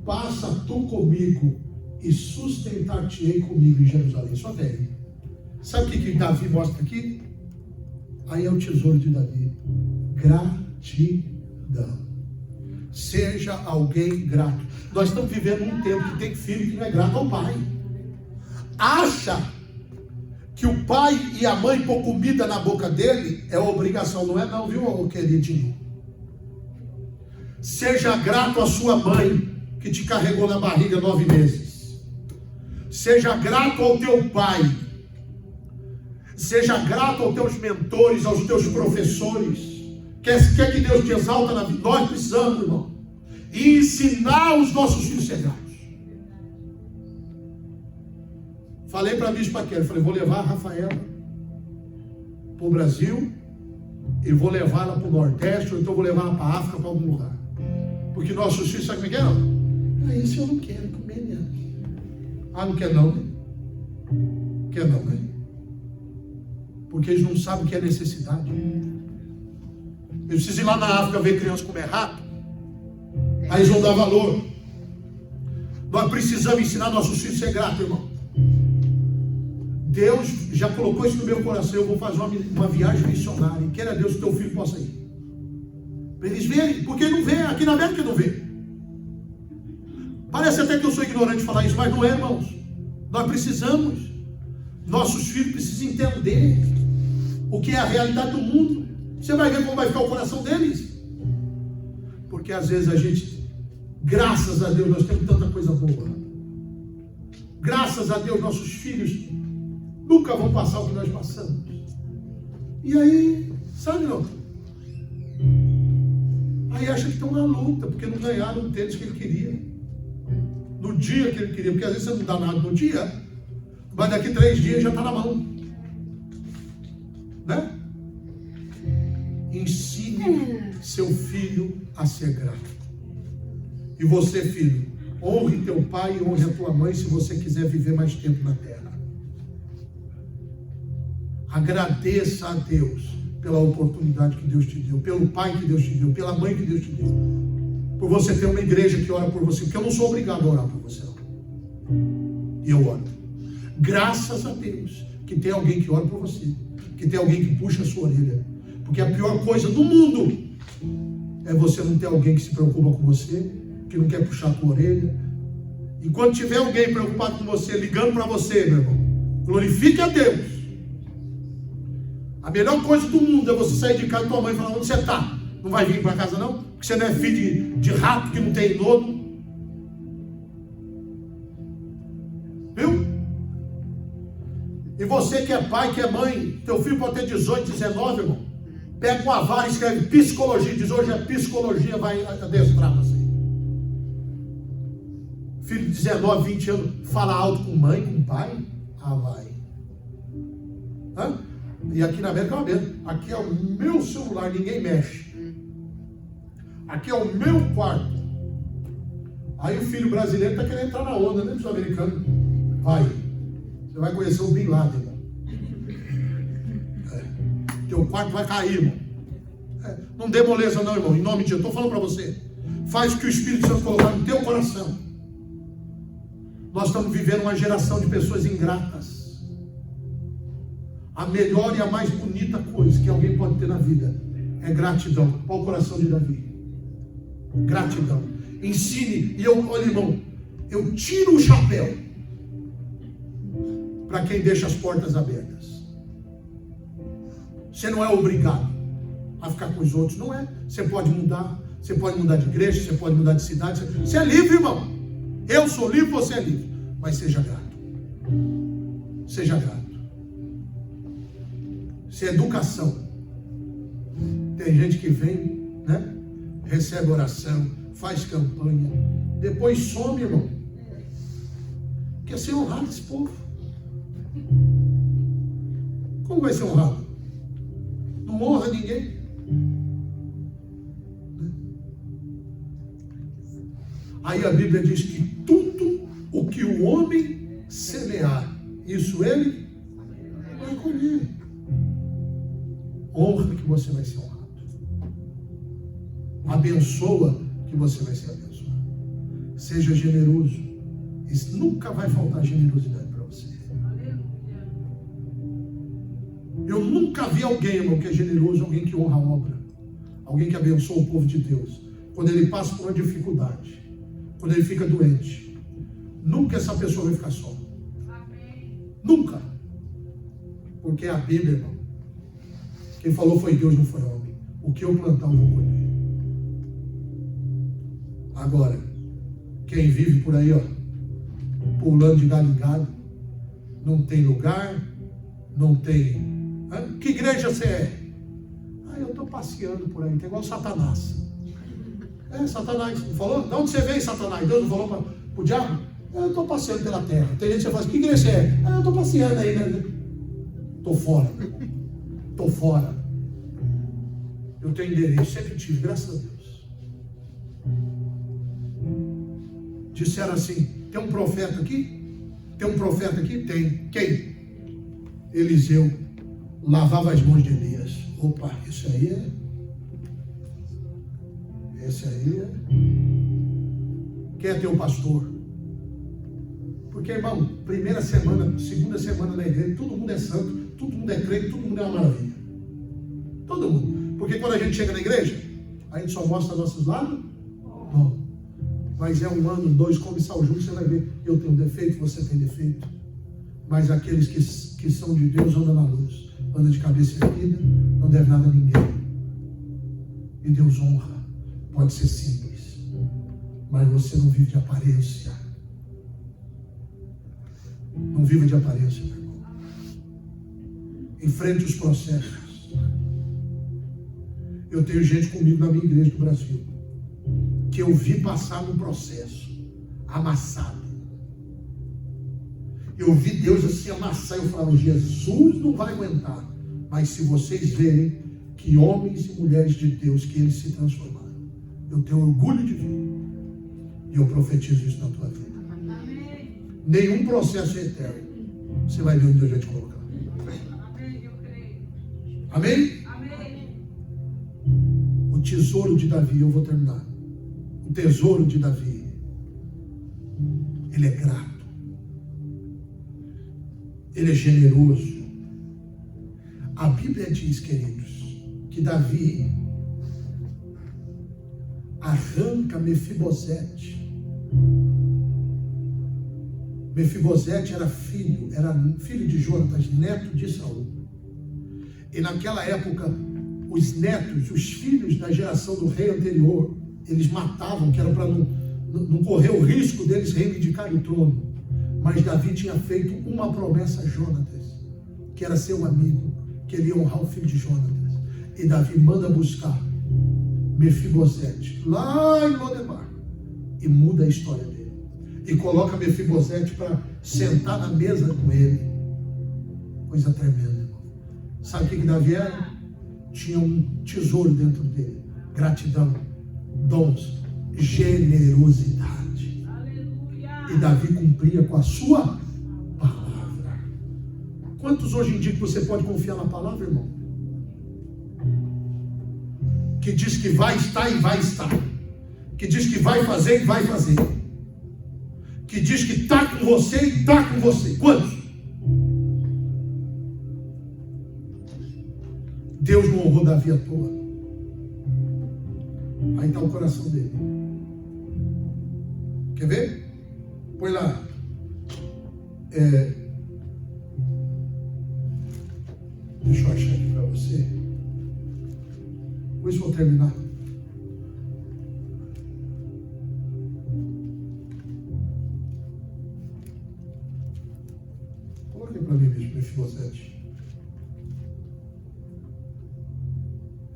passa tu comigo e sustentar-te-ei comigo em Jerusalém. Só até aí. Sabe o que Davi mostra aqui? Aí é o tesouro de Davi: gratidão. Seja alguém grato. Nós estamos vivendo um tempo que tem filho que não é grato ao pai. Acha que o pai e a mãe pôr comida na boca dele é obrigação. Não é não, viu, queridinho? Seja grato à sua mãe que te carregou na barriga 9 meses. Seja grato ao teu pai. Seja grato aos teus mentores, aos teus professores. Quer que Deus te exalta na vida? Nós precisamos, irmão, ensinar os nossos filhos a ser gratos. Falei para a bispa Kelly, falei, vou levar a Rafaela para o Brasil e vou levá-la para o Nordeste, ou então vou levá-la para a África, para algum lugar. Porque nossos filhos, sabe como é que é? Ah, isso eu não quero comer mesmo. Ah, não quer não, né? Quer não, né? Porque eles não sabem o que é necessidade. Eu preciso ir lá na África ver crianças comer rato. Aí eles vão dar valor. Nós precisamos ensinar nossos filhos a ser gratos, irmão. Deus já colocou isso no meu coração. Eu vou fazer uma viagem missionária. E queira Deus que teu filho possa ir. Para eles verem, porque não vê, aqui na América não vê. Parece até que eu sou ignorante de falar isso, mas não é, irmãos. Nós precisamos. Nossos filhos precisam entender o que é a realidade do mundo. Você vai ver como vai ficar o coração deles. Porque às vezes a gente, graças a Deus, nós temos tanta coisa boa. Graças a Deus, nossos filhos nunca vão passar o que nós passamos. E aí, sabe não? Aí acha que estão na luta, porque não ganharam o tênis que ele queria. No dia que ele queria, porque às vezes você não dá nada no dia, mas daqui 3 dias já está na mão. Né? Ensine seu filho a ser grato. E você, filho, honre teu pai e honre a tua mãe se você quiser viver mais tempo na terra. Agradeça a Deus pela oportunidade que Deus te deu, pelo pai que Deus te deu, pela mãe que Deus te deu, por você ter uma igreja que ora por você, porque eu não sou obrigado a orar por você, não. E eu oro. Graças a Deus que tem alguém que ora por você, que tem alguém que puxa a sua orelha, porque a pior coisa do mundo é você não ter alguém que se preocupa com você, que não quer puxar a tua orelha. E quando tiver alguém preocupado com você, ligando para você, meu irmão, glorifique a Deus. A melhor coisa do mundo é você sair de casa e tua mãe falar: onde você está? Não vai vir para casa não? Porque você não é filho de rato que não tem lodo. Viu? E você que é pai, que é mãe, teu filho pode ter 18, 19, irmão. Pega uma vara e escreve psicologia. Diz: hoje a psicologia vai adestrar você. Filho de 19, 20 anos, fala alto com mãe, com pai? Ah, vai. Hã? E aqui na América é uma mesma. Aqui é o meu celular, ninguém mexe. Aqui é o meu quarto. Aí o filho brasileiro está querendo entrar na onda, né, dos americanos? Vai. Você vai conhecer o Bin Laden, irmão. Teu quarto vai cair, irmão. Não dê moleza não, irmão. Em nome de Deus, estou falando para você. Faz o que o Espírito Santo colocar no teu coração. Nós estamos vivendo uma geração de pessoas ingratas. A melhor e a mais bonita coisa que alguém pode ter na vida é gratidão. Qual o coração de Davi? Gratidão. Ensine. E olha, irmão, eu tiro o chapéu para quem deixa as portas abertas. Você não é obrigado a ficar com os outros, não é. Você pode mudar. Você pode mudar de igreja, você pode mudar de cidade. Você é livre, irmão. Eu sou livre, você é livre. Mas seja grato. Seja grato. Isso é educação. Tem gente que vem, né? Recebe oração, faz campanha, depois some, irmão. Quer ser honrado esse povo? Como vai ser honrado? Não honra ninguém. Aí a Bíblia diz que tudo o que o homem semear, isso ele vai colher. Honra que você vai ser honrado. Abençoa que você vai ser abençoado. Seja generoso. Isso nunca vai faltar generosidade para você. Eu nunca vi alguém, irmão, que é generoso, alguém que honra a obra, alguém que abençoa o povo de Deus. Quando ele passa por uma dificuldade, quando ele fica doente, nunca essa pessoa vai ficar só. Nunca. Porque a Bíblia, irmão, quem falou foi Deus, não foi homem. O que eu plantar, eu vou colher. Agora, quem vive por aí, ó, pulando de galho em galho, não tem lugar, não tem... Que igreja você é? Eu estou passeando por aí, tem igual Satanás. Satanás, não falou? De onde você vem, Satanás? Deus não falou para o diabo? Eu estou passeando pela terra. Tem gente que fala assim: que igreja você é? Eu estou passeando aí, né? Estou fora. Estou fora. Eu tenho endereço, sempre tive, graças a Deus. Disseram assim: tem um profeta aqui? Tem um profeta aqui? Tem. Quem? Eliseu lavava as mãos de Elias. Opa, isso aí é. Esse aí é. Quem é teu pastor? Porque, irmão, primeira semana, segunda semana na igreja, todo mundo é santo, todo mundo é crente, todo mundo é uma maravilha. Todo mundo. Porque quando a gente chega na igreja, A gente só mostra nossos lados? Bom. Mas é 1 ano, 2, come sal junto, você vai ver. Eu tenho defeito, você tem defeito. Mas aqueles que são de Deus andam na luz. Andam de cabeça erguida, não deve nada a ninguém. E Deus honra. Pode ser simples. Mas você não vive de aparência. Não viva de aparência, meu irmão. Enfrente os processos. Eu tenho gente comigo na minha igreja do Brasil que eu vi passar num processo amassado. Eu vi Deus assim amassar. Eu falo, Jesus não vai aguentar. Mas se vocês verem que homens e mulheres de Deus, que eles se transformaram, eu tenho orgulho de ver. E eu profetizo isso na tua vida. Amém. Nenhum processo é eterno. Você vai ver onde Deus vai te colocar. Amém, eu creio. Amém? Amém. O tesouro de Davi, eu vou terminar. O tesouro de Davi, ele é grato. Ele é generoso. A Bíblia diz, queridos, que Davi arranca Mefibosete. Mefibosete era filho de Jonatas, neto de Saul. E naquela época, os netos, os filhos da geração do rei anterior, eles matavam, que era para não correr o risco deles reivindicarem o trono. Mas Davi tinha feito uma promessa a Jonatas, que era ser um amigo, que ele ia honrar o filho de Jonatas. E Davi manda buscar Mefibosete lá em Lodebar e muda a história dele. E coloca Mefibosete para sentar na mesa com ele. Coisa tremenda, irmão. Sabe o que Davi era? Tinha um tesouro dentro dele. Gratidão, dons, generosidade. Aleluia. E Davi cumpria com a sua palavra. Quantos hoje em dia que você pode confiar na palavra, irmão? Que diz que vai estar e vai estar. Que diz que vai fazer e vai fazer. Que diz que está com você e está com você. Quantos? Deus não honrou Davi à toa. Aí está o coração dele. Quer ver? Põe lá. Deixa eu achar aqui para você. Depois vou terminar. Coloquei para mim mesmo, Mefibosete.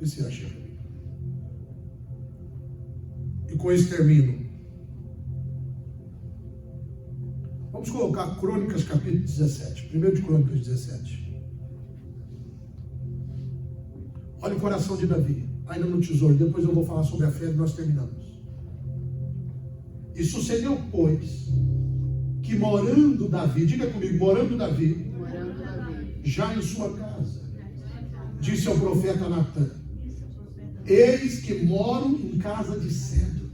Vê se acha para mim. E com isso termino. Vamos colocar Crônicas capítulo 17. 1 de Crônicas 17. Olha o coração de Davi. Ainda no tesouro. Depois eu vou falar sobre a fé e nós terminamos. E sucedeu, pois, que morando Davi, diga comigo, morando Davi, já em sua casa, disse ao profeta Natã: eis que moro em casa de cedro,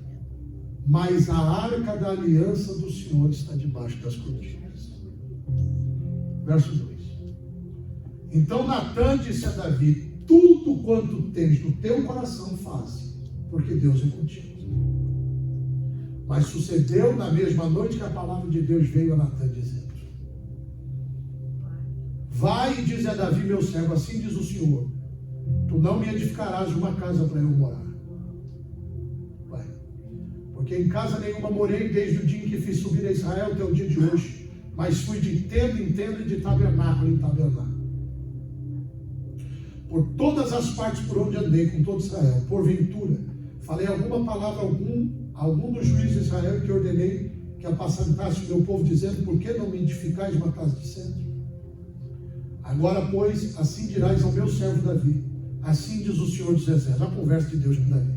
mas a arca da aliança do Senhor está debaixo das cortinas. Verso 2. Então Natã disse a Davi: tudo quanto tens no teu coração faz, porque Deus é contigo. Mas sucedeu na mesma noite que a palavra de Deus veio a Natã, dizendo: vai e diz a Davi, meu servo, assim diz o Senhor: tu não me edificarás uma casa para eu morar. Vai. Porque em casa nenhuma morei desde o dia em que fiz subir a Israel até o dia de hoje, mas fui de tenda em tenda e de tabernáculo em tabernáculo. Por todas as partes por onde andei com todo Israel, porventura, falei alguma palavra algum dos juízes de Israel que ordenei que apacentasse o meu povo, dizendo: por que não me edificais uma casa de cedro? Agora, pois, assim dirás ao meu servo Davi: assim diz o Senhor dos Exércitos. A conversa de Deus com Davi: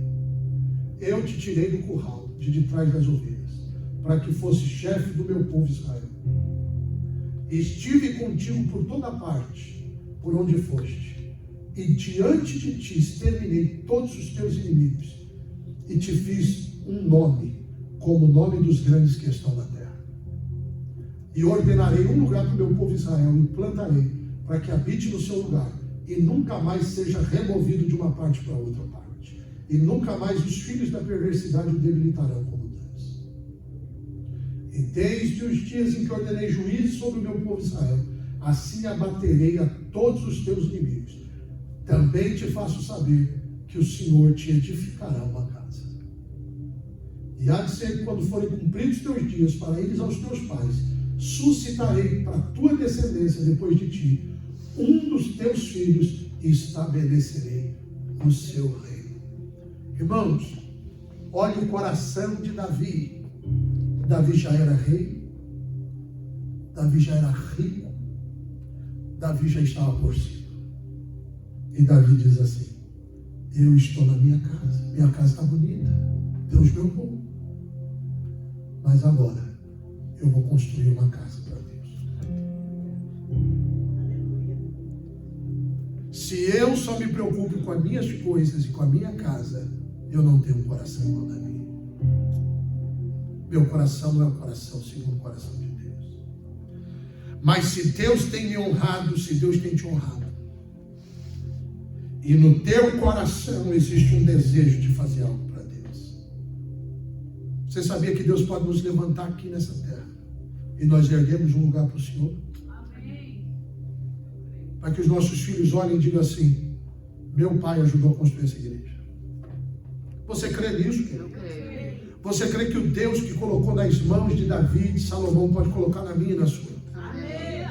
eu te tirei do curral, de trás das ovelhas, para que fosse chefe do meu povo Israel. Estive contigo por toda parte, por onde foste, e diante de ti exterminei todos os teus inimigos, e te fiz um nome, como o nome dos grandes que estão na terra. E ordenarei um lugar para o meu povo Israel, e plantarei, para que habite no seu lugar, e nunca mais seja removido de uma parte para outra parte. e nunca mais os filhos da perversidade o debilitarão como dantes. E desde os dias em que ordenei juízo sobre o meu povo Israel, assim abaterei a todos os teus inimigos. Também te faço saber que o Senhor te edificará uma casa. E há de ser que quando forem cumpridos os teus dias para ires aos teus pais, suscitarei para a tua descendência depois de ti um dos teus filhos e estabelecerei o seu reino. Irmãos, olhe o coração de Davi. Davi já era rei, Davi já era rico, Davi já estava por cima. E Davi diz assim: eu estou na minha casa está bonita, Deus meu bom, mas agora eu vou construir uma casa para Deus. Se eu só me preocupo com as minhas coisas e com a minha casa, eu não tenho um coração igual a Davi. Meu coração não é o coração segundo o coração de Deus. Mas se Deus tem me honrado, se Deus tem te honrado, e no teu coração existe um desejo de fazer algo para Deus, você sabia que Deus pode nos levantar aqui nessa terra e nós erguemos um lugar para o Senhor? Amém. Para que os nossos filhos olhem e digam assim: meu pai ajudou a construir essa igreja. Você crê nisso, querido? Você crê que o Deus que colocou nas mãos de Davi e de Salomão pode colocar na minha e na sua? Amém.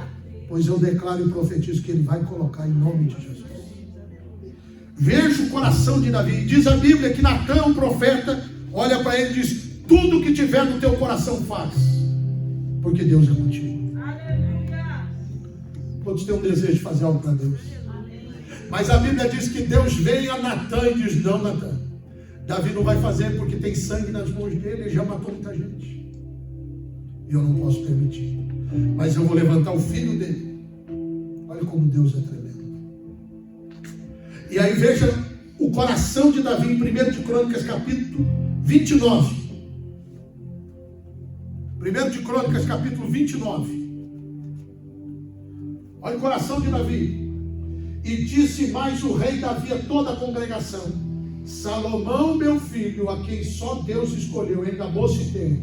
Pois eu declaro e profetizo que Ele vai colocar em nome de Jesus. Veja o coração de Davi. Diz a Bíblia que Natã, o profeta, olha para ele e diz: tudo que tiver no teu coração faz, porque Deus é contigo. Aleluia. Todos têm um desejo de fazer algo para Deus. Mas a Bíblia diz que Deus vem a Natã e diz: não, Natã, Davi não vai fazer porque tem sangue nas mãos dele, ele já matou muita gente. E eu não posso permitir. Mas eu vou levantar o filho dele. Olha como Deus é tremendo. E aí veja o coração de Davi em 1 de Crônicas capítulo 29. 1 de Crônicas capítulo 29. Olha o coração de Davi. E disse mais o rei Davi a toda a congregação: Salomão, meu filho, a quem só Deus escolheu, ainda moço e tenro.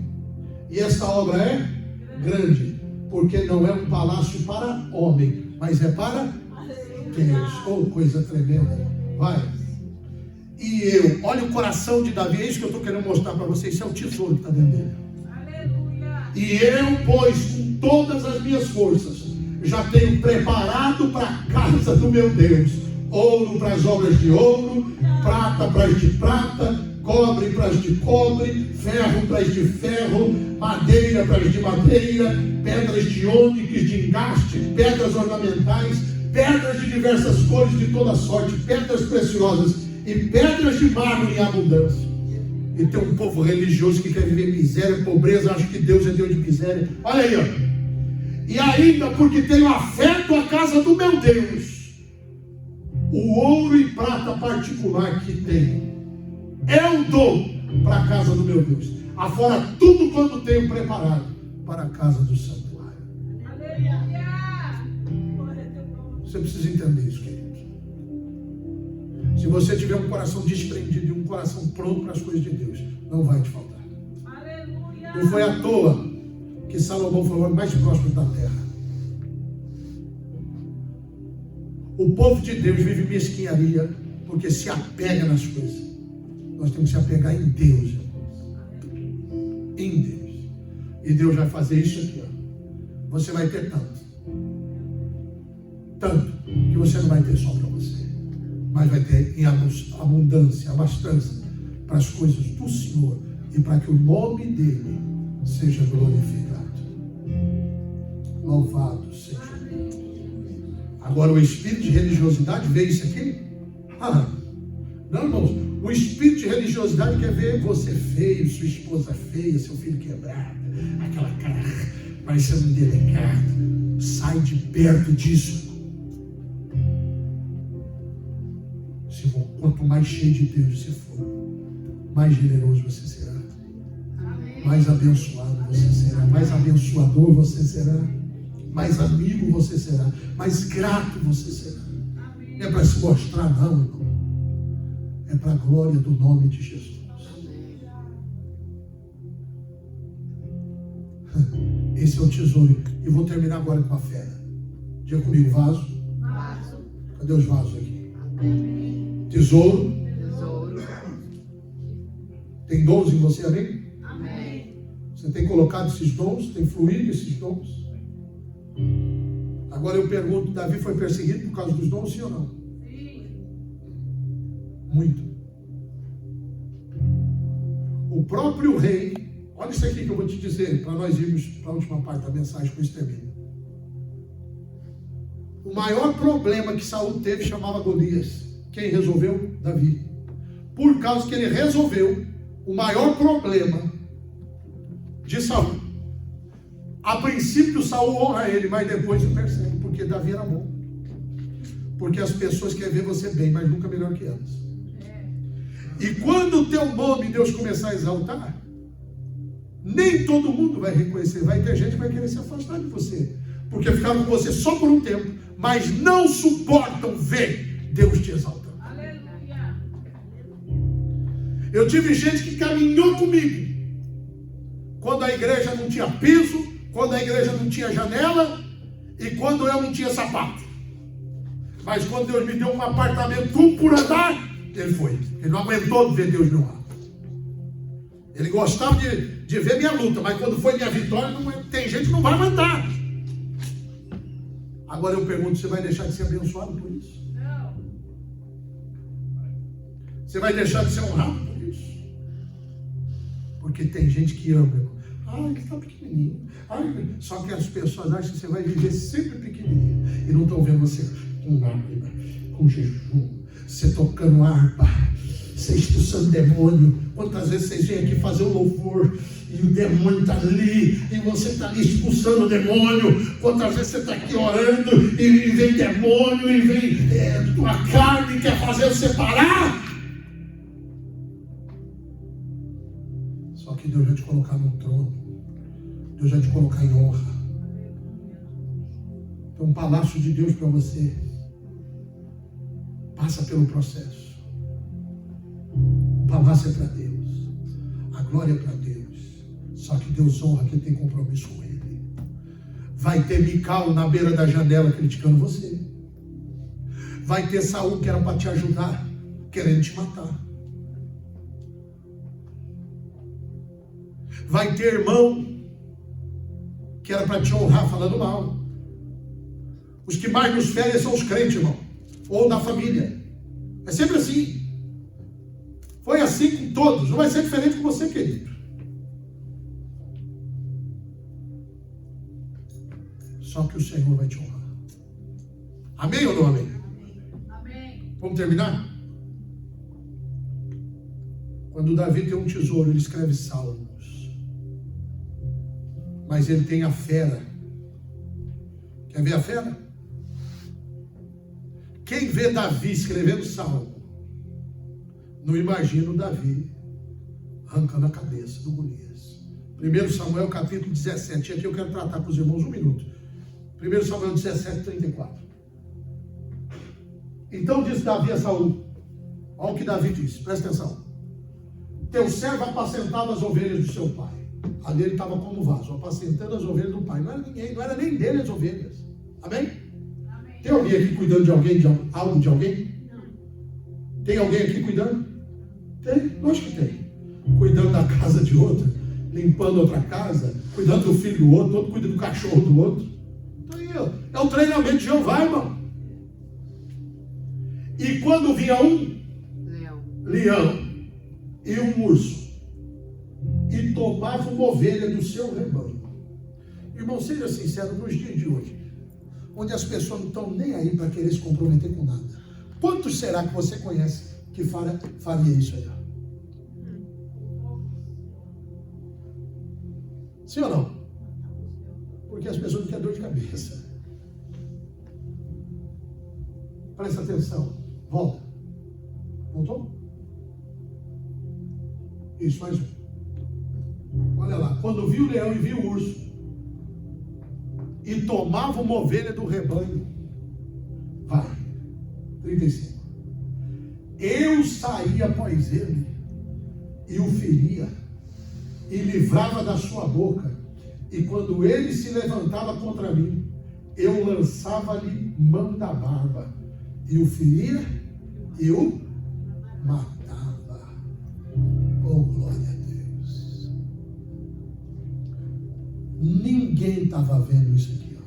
E esta obra é grande, porque não é um palácio para homem, mas é para Deus. Oh, coisa tremenda. Vai. E eu, olha o coração de Davi, é isso que eu estou querendo mostrar para vocês. Isso é o tesouro que está dentro dele. Aleluia. E eu, pois, com todas as minhas forças, já tenho preparado para a casa do meu Deus ouro para as obras de ouro, prata para as de prata, cobre para as de cobre, ferro para as de ferro, madeira para as de madeira, pedras de ônix, de engaste, pedras ornamentais, pedras de diversas cores de toda sorte, pedras preciosas e pedras de mármore em abundância. E tem um povo religioso que quer viver miséria, pobreza, acha que Deus é Deus de miséria. Olha aí, ó. E ainda porque tenho afeto à casa do meu Deus, o ouro e prata particular que tenho, eu dou para a casa do meu Deus, afora tudo quanto tenho preparado para a casa do santuário. Aleluia. Você precisa entender isso, queridos. Se você tiver um coração desprendido e um coração pronto para as coisas de Deus, não vai te faltar. Aleluia. Não foi à toa que Salomão foi o homem mais próspero da terra. O povo de Deus vive mesquinharia porque se apega nas coisas. Nós temos que se apegar em Deus. Em Deus. E Deus vai fazer isso aqui, ó. Você vai ter tanto. Tanto que você não vai ter só para você, mas vai ter em abundância, abastança para as coisas do Senhor e para que o nome dele seja glorificado. Louvado seja Deus. Agora o espírito de religiosidade vê isso aqui? Não, irmãos. O espírito de religiosidade quer ver você feio, sua esposa feia, seu filho quebrado, aquela cara parecendo um delegado. Sai de perto disso. Quanto mais cheio de Deus você for, mais generoso você será. Amém. Mais abençoado você será. Mais abençoador você será. Mais amigo você será. Mais grato você será. Amém. Não é para se mostrar, não, irmão. é para a glória do nome de Jesus. Esse é o tesouro. E vou terminar agora com a fé. Diga comigo, vaso. Vaso. Cadê os vasos aqui? Amém. Tesouro. Tesouro. Tem dons em você, amém? Amém. Você tem colocado esses dons, tem fluído esses dons. Agora eu pergunto, Davi foi perseguido por causa dos dons, sim ou não? Sim. Muito. O próprio rei, olha isso aqui que eu vou te dizer, para nós irmos para a última parte da mensagem com isso termina. O maior problema que Saul teve chamava Golias. Quem resolveu? Davi. Por causa que ele resolveu o maior problema de Saul. A princípio Saul honra ele, mas depois o persegue, porque Davi era bom. Porque as pessoas querem ver você bem, mas nunca melhor que elas. E quando o teu nome Deus começar a exaltar, nem todo mundo vai reconhecer. Vai ter gente que vai querer se afastar de você, porque ficaram com você só por um tempo, mas não suportam ver Deus te exaltando. Aleluia. Eu tive gente que caminhou comigo quando a igreja não tinha piso, quando a igreja não tinha janela e quando eu não tinha sapato. Mas quando Deus me deu um apartamento um por andar, ele foi. Ele não aguentou de ver Deus me honrar. Ele gostava de ver minha luta, mas quando foi minha vitória, tem gente que não vai aguentar. Agora eu pergunto, você vai deixar de ser abençoado por isso? Não. Você vai deixar de ser honrado por isso? Porque tem gente que ama. Ai, que está pequenininho. Ai, só que as pessoas acham que você vai viver sempre pequenininho. E não estão vendo você com lágrima, com jejum, você tocando harpa, você expulsando demônio. Quantas vezes vocês vêm aqui fazer o louvor e o demônio está ali, e você está ali expulsando o demônio? Quantas vezes você está aqui orando e vem demônio, e vem tua carne quer fazer você parar? Só que Deus vai te colocar no trono, Deus vai te colocar em honra. Tem um palácio de Deus para você. Passa pelo processo. O palácio é para Deus, a glória é para Deus. Só que Deus honra quem tem compromisso com Ele. Vai ter Mical na beira da janela criticando você. Vai ter Saul que era para te ajudar, querendo te matar. Vai ter irmão que era para te honrar falando mal. Os que mais nos ferem são os crentes, irmão, ou da família. É sempre assim. Foi assim com todos. Não vai ser diferente com você, querido. Só que o Senhor vai te honrar. Amém ou não amém? Amém. Vamos terminar? Quando Davi tem um tesouro, ele escreve salmos. Mas ele tem a fera. Quer ver a fera? Quem vê Davi escrevendo salmo, não imagina o Davi arrancando a cabeça do Golias. 1 Samuel capítulo 17. Aqui eu quero tratar com os irmãos um minuto. 1 Samuel 17, 34. Então disse Davi a Saul. Olha o que Davi disse, presta atenção. Teu servo apacentava as ovelhas do seu pai. Ali ele estava como vaso, apacentando as ovelhas do pai. Não era ninguém, não era nem dele as ovelhas. Amém? Tem alguém aqui cuidando de alguém, de algo de alguém? Não. Tem alguém aqui cuidando? Tem, lógico que tem. Cuidando da casa de outro, limpando outra casa, cuidando do filho do outro cuida do cachorro do outro. Então aí, ó, é o treinamento de Jeová, irmão. E quando vinha um leão e um urso, e tomava uma ovelha do seu rebanho. Irmão, seja sincero, nos dias de hoje, onde as pessoas não estão nem aí para querer se comprometer com nada, quantos será que você conhece que faria isso aí? Sim ou não? Porque as pessoas não querem dor de cabeça. Presta atenção. Volta. Voltou? Isso, mais um. Olha lá. Quando viu o leão e viu o urso, e tomava uma ovelha do rebanho. Vai. 35. Eu saía após ele e o feria e livrava da sua boca. E quando ele se levantava contra mim, eu lançava-lhe mão da barba e o feria e o matava. Oh, glória a Deus. Ninguém estava vendo isso aqui, ó.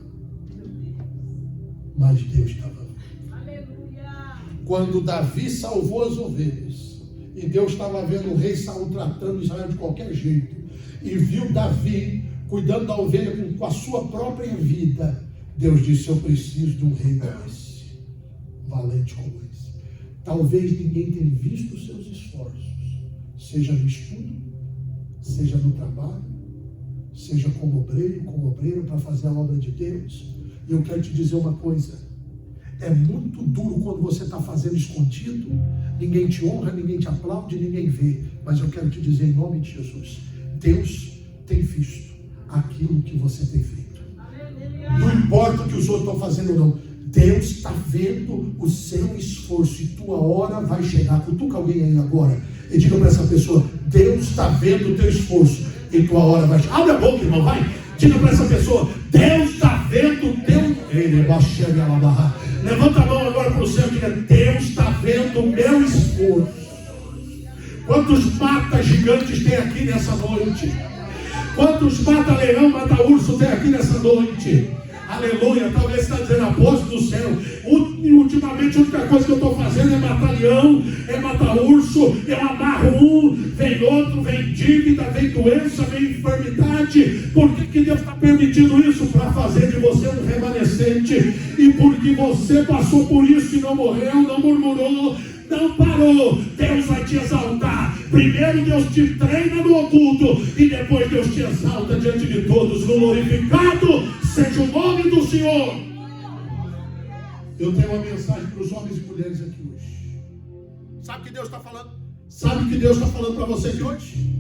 Mas Deus estava vendo. Aleluia. Quando Davi salvou as ovelhas, e Deus estava vendo o rei Saul tratando Israel de qualquer jeito, e viu Davi cuidando da ovelha com a sua própria vida, Deus disse: eu preciso de um rei como esse, valente como esse. Talvez ninguém tenha visto os seus esforços, seja no estudo, seja no trabalho, seja como obreiro para fazer a obra de Deus. E eu quero te dizer uma coisa: é muito duro quando você está fazendo escondido, ninguém te honra, ninguém te aplaude, ninguém vê. Mas eu quero te dizer em nome de Jesus, Deus tem visto aquilo que você tem feito. Aleluia. Não importa o que os outros estão fazendo ou não, Deus está vendo o seu esforço e tua hora vai chegar. Cutuca alguém aí agora e diga para essa pessoa: Deus está vendo o teu esforço e tua hora vai chegar. Abre a boca, irmão, vai. Diga para essa pessoa: Deus está vendo o teu... Levanta a mão agora para o céu e diga: Deus está vendo o meu esforço. Quantos mata gigantes tem aqui nessa noite? Quantos mata-leão, mata-urso tem aqui nessa noite? Aleluia. Talvez você está dizendo: apóstolo do céu, ultimamente a única coisa que eu estou fazendo é matar leão, é matar urso, eu amarro um, vem outro, vem dívida, vem doença, vem enfermidade. Por que Deus está permitindo isso? Para fazer de você um remanescente. E porque você passou por isso e não morreu, não murmurou, não parou, Deus vai te exaltar. Primeiro Deus te treina no oculto e depois Deus te exalta diante de todos. Glorificado seja o nome do Senhor. Eu tenho uma mensagem para os homens e mulheres aqui hoje. Sabe o que Deus está falando? Sabe o que Deus está falando para você aqui hoje?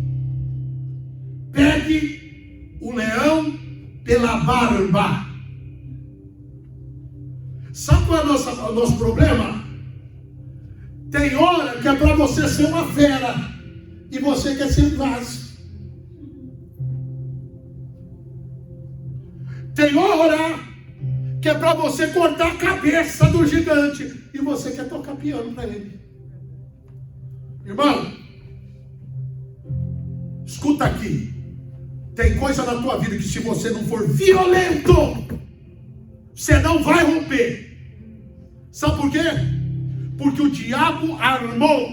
Pegue o leão pela barba. Sabe qual é o nosso problema? Tem hora que é para você ser uma fera e você quer ser um vaso. Tem hora que é para você cortar a cabeça do gigante e você quer tocar piano para ele. Irmão, escuta aqui. Tem coisa na tua vida que, se você não for violento, você não vai romper. Sabe por quê? Porque o diabo armou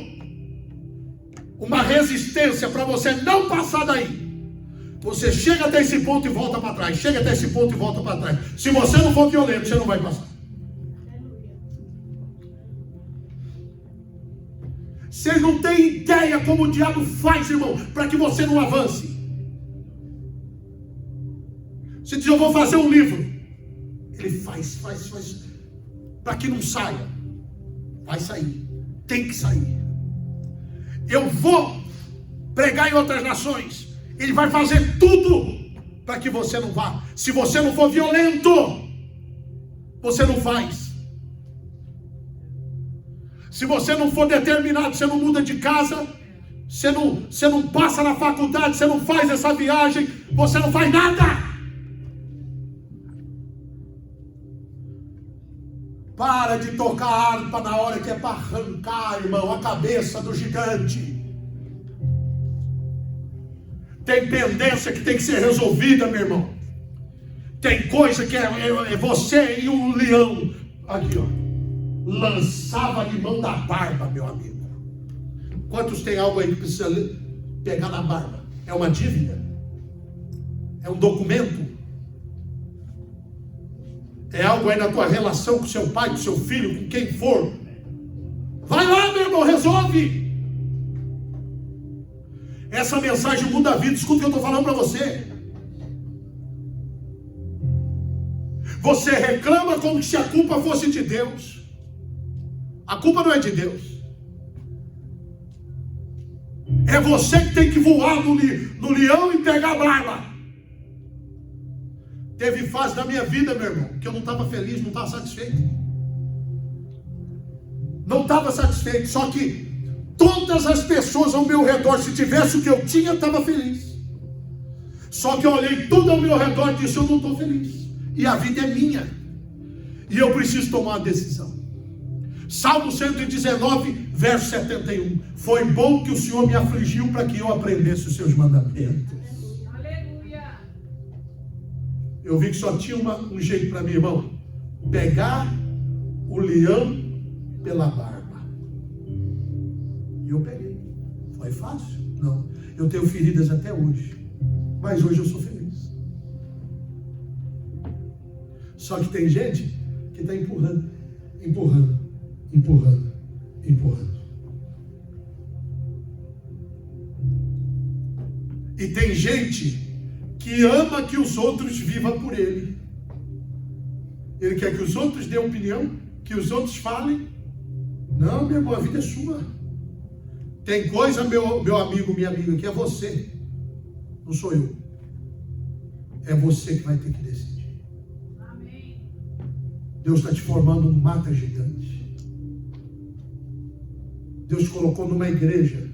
uma resistência para você não passar daí. Você chega até esse ponto e volta para trás. Chega até esse ponto e volta para trás. Se você não for violento, você não vai passar. Vocês não têm ideia como o diabo faz, irmão, para que você não avance. Você diz: eu vou fazer um livro. Ele faz, para que não saia. Vai sair, tem que sair. Eu vou pregar em outras nações. Ele vai fazer tudo para que você não vá. Se você não for violento, você não faz. Se você não for determinado, você não muda de casa, você não passa na faculdade, você não faz essa viagem, você não faz nada. Para de tocar harpa na hora que é para arrancar, irmão, a cabeça do gigante. Tem pendência que tem que ser resolvida, meu irmão. Tem coisa que é você e um leão. Aqui, ó. Lançava de mão da barba, meu amigo. Quantos tem algo aí que precisa pegar na barba? É uma dívida? É um documento? É algo aí na tua relação com seu pai, com seu filho, com quem for? Vai lá, meu irmão, resolve. Essa mensagem muda a vida. Escuta o que eu estou falando para você. Você reclama como se a culpa fosse de Deus. A culpa não é de Deus. É você que tem que voar no leão e pegar a barba. Teve fase da minha vida, meu irmão, que eu não estava feliz, não estava satisfeito. Não estava satisfeito. Só que todas as pessoas ao meu redor, se tivesse o que eu tinha, estava feliz. Só que eu olhei tudo ao meu redor e disse: eu não estou feliz. E a vida é minha. E eu preciso tomar uma decisão. Salmo 119, verso 71. Foi bom que o Senhor me afligiu para que eu aprendesse os seus mandamentos. Aleluia. Eu vi que só tinha um jeito para mim, irmão: pegar o leão pela barba. E eu peguei. Foi fácil? Não. Eu tenho feridas até hoje, mas hoje eu sou feliz. Só que tem gente que está empurrando. E tem gente que ama que os outros vivam por ele. Ele quer que os outros dêem opinião, que os outros falem. Não, meu irmão, a vida é sua. Tem coisa, meu amigo, minha amiga, que é você. Não sou eu. É você que vai ter que decidir. Amém. Deus está te formando um mata gigante. Deus te colocou numa igreja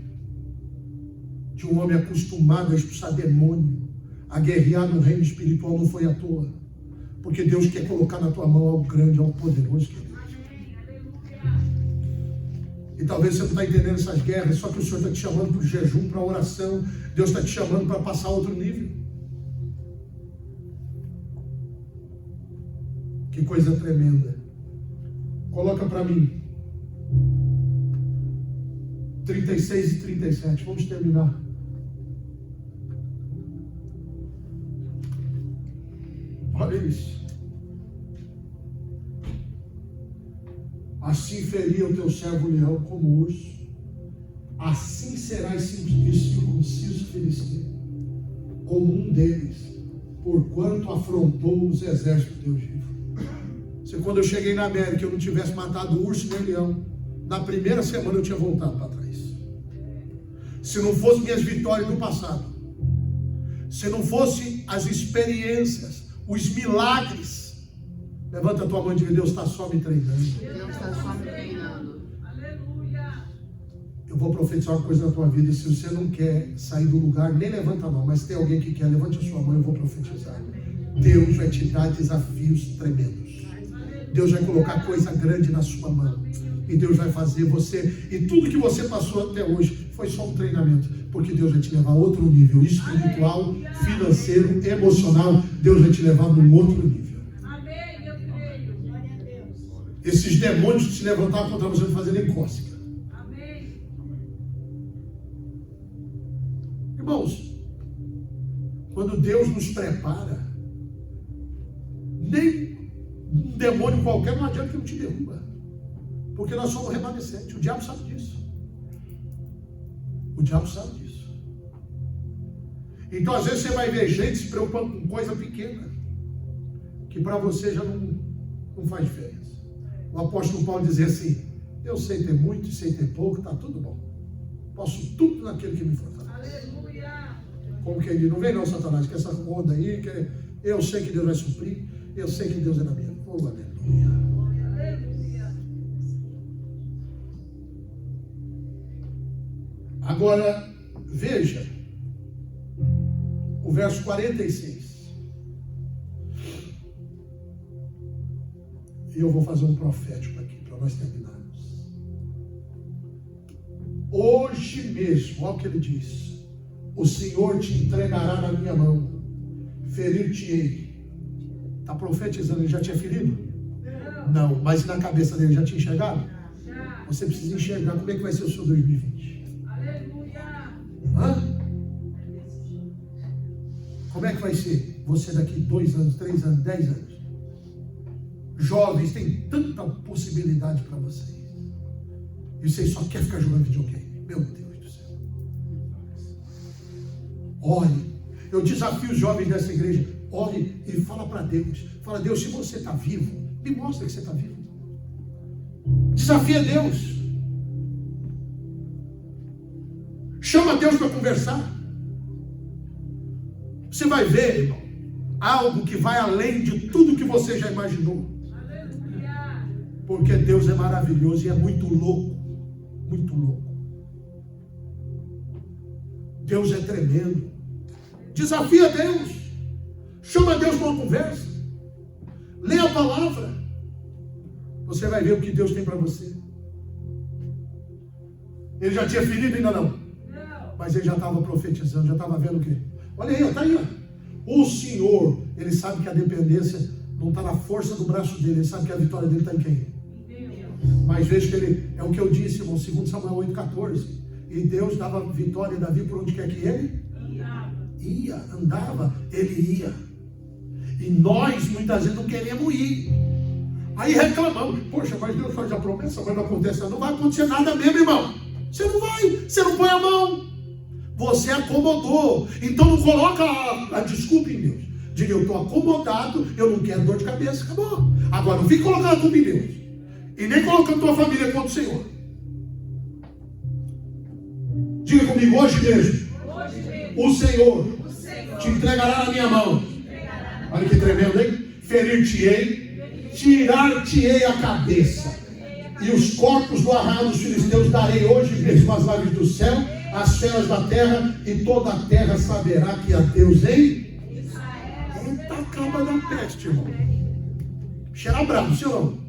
de um homem acostumado a expulsar demônio, a guerrear no reino espiritual. Não foi à toa. Porque Deus quer colocar na tua mão algo grande, algo poderoso, querido. Amém. Aleluia. E talvez você não está entendendo essas guerras, só que o Senhor está te chamando para o jejum, para a oração. Deus está te chamando para passar a outro nível. Que coisa tremenda. Coloca para mim 36 e 37. Vamos terminar. Olha isso. Assim feria o teu servo leão como urso, assim serás circunciso filisteu, como um deles, porquanto afrontou os exércitos de Deus vivo. Se quando eu cheguei na América eu não tivesse matado o urso nem o leão, na primeira semana eu tinha voltado para trás. Se não fosse minhas vitórias do passado, se não fosse as experiências, os milagres, levanta a tua mão e diga: Deus está só me treinando. Deus está só me treinando. Aleluia. Eu vou profetizar uma coisa na tua vida. Se você não quer sair do lugar, nem levanta a mão, mas tem alguém que quer, levante a sua mão, eu vou profetizar. Deus vai te dar desafios tremendos. Deus vai colocar coisa grande na sua mão. E Deus vai fazer você, e tudo que você passou até hoje foi só um treinamento, porque Deus vai te levar a outro nível espiritual, financeiro, emocional. Deus vai te levar num outro nível. Amém, eu creio. Glória a Deus. Esses demônios que se levantavam contra você não fazem nem cócega. Amém. Irmãos, quando Deus nos prepara, nem um demônio qualquer não adianta que não te derruba. Porque nós somos remanescentes. O diabo sabe disso. O diabo sabe disso. Então às vezes você vai ver gente se preocupando com coisa pequena, que para você já não faz diferença. O apóstolo Paulo dizia assim: eu sei ter muito e sei ter pouco, está tudo bom. Posso tudo naquele que me fortalece. Aleluia. Como que ele não vem não, Satanás, que essa onda aí, que eu sei que Deus vai suprir, eu sei que Deus é na minha. Oh, aleluia. Aleluia. Agora, veja o verso 46. E eu vou fazer um profético aqui para nós terminarmos. Hoje mesmo, olha o que ele diz: o Senhor te entregará na minha mão, ferir-te-ei. Está profetizando, ele já tinha ferido? Não, mas na cabeça dele já tinha enxergado? Já. Você precisa enxergar como é que vai ser o seu 2020. Aleluia. Hã? Como é que vai ser você daqui 2 anos, 3 anos, 10 anos? Jovens, tem tanta possibilidade para vocês. E vocês só querem ficar jogando videogame. Meu Deus do céu. Olhe, eu desafio os jovens dessa igreja. Olhe e fala para Deus. Fala: Deus, se você está vivo, me mostra que você está vivo. Desafia Deus. Chama Deus para conversar. Você vai ver, irmão, algo que vai além de tudo que você já imaginou. Aleluia. Porque Deus é maravilhoso e é muito louco. Muito louco. Deus é tremendo. Desafia Deus. Chama Deus para uma conversa. Lê a palavra. Você vai ver o que Deus tem para você. Ele já tinha ferido, ainda não. Mas ele já estava profetizando, já estava vendo o quê? Olha aí, está aí. Ó. O Senhor, ele sabe que a dependência não está na força do braço dele. Ele sabe que a vitória dele está em quem? Mas veja que ele, é o que eu disse, irmão, 2 Samuel 8,14. E Deus dava vitória a Davi por onde quer que ele ia, andava, ele ia. E nós, muitas vezes, não queremos ir. Aí reclamamos, poxa, mas Deus faz a promessa, mas não acontece, não vai acontecer nada mesmo, irmão. Você não vai, você não põe a mão. Você acomodou. Então não coloca a desculpa em Deus. Diga, eu estou acomodado, eu não quero dor de cabeça, acabou. Agora não fique colocando a culpa em Deus. E nem colocando tua família contra o Senhor. Diga comigo, hoje mesmo, o Senhor te entregará na minha mão. Olha que tremendo, hein? Ferir-te-ei, tirar-te-ei a cabeça. E os corpos do arraial dos filisteus darei hoje mesmo às aves do céu, às feras da terra, e toda a terra saberá que há Deus em Israel. Eita, acaba da peste, irmão. Cheira bravo, senhor não?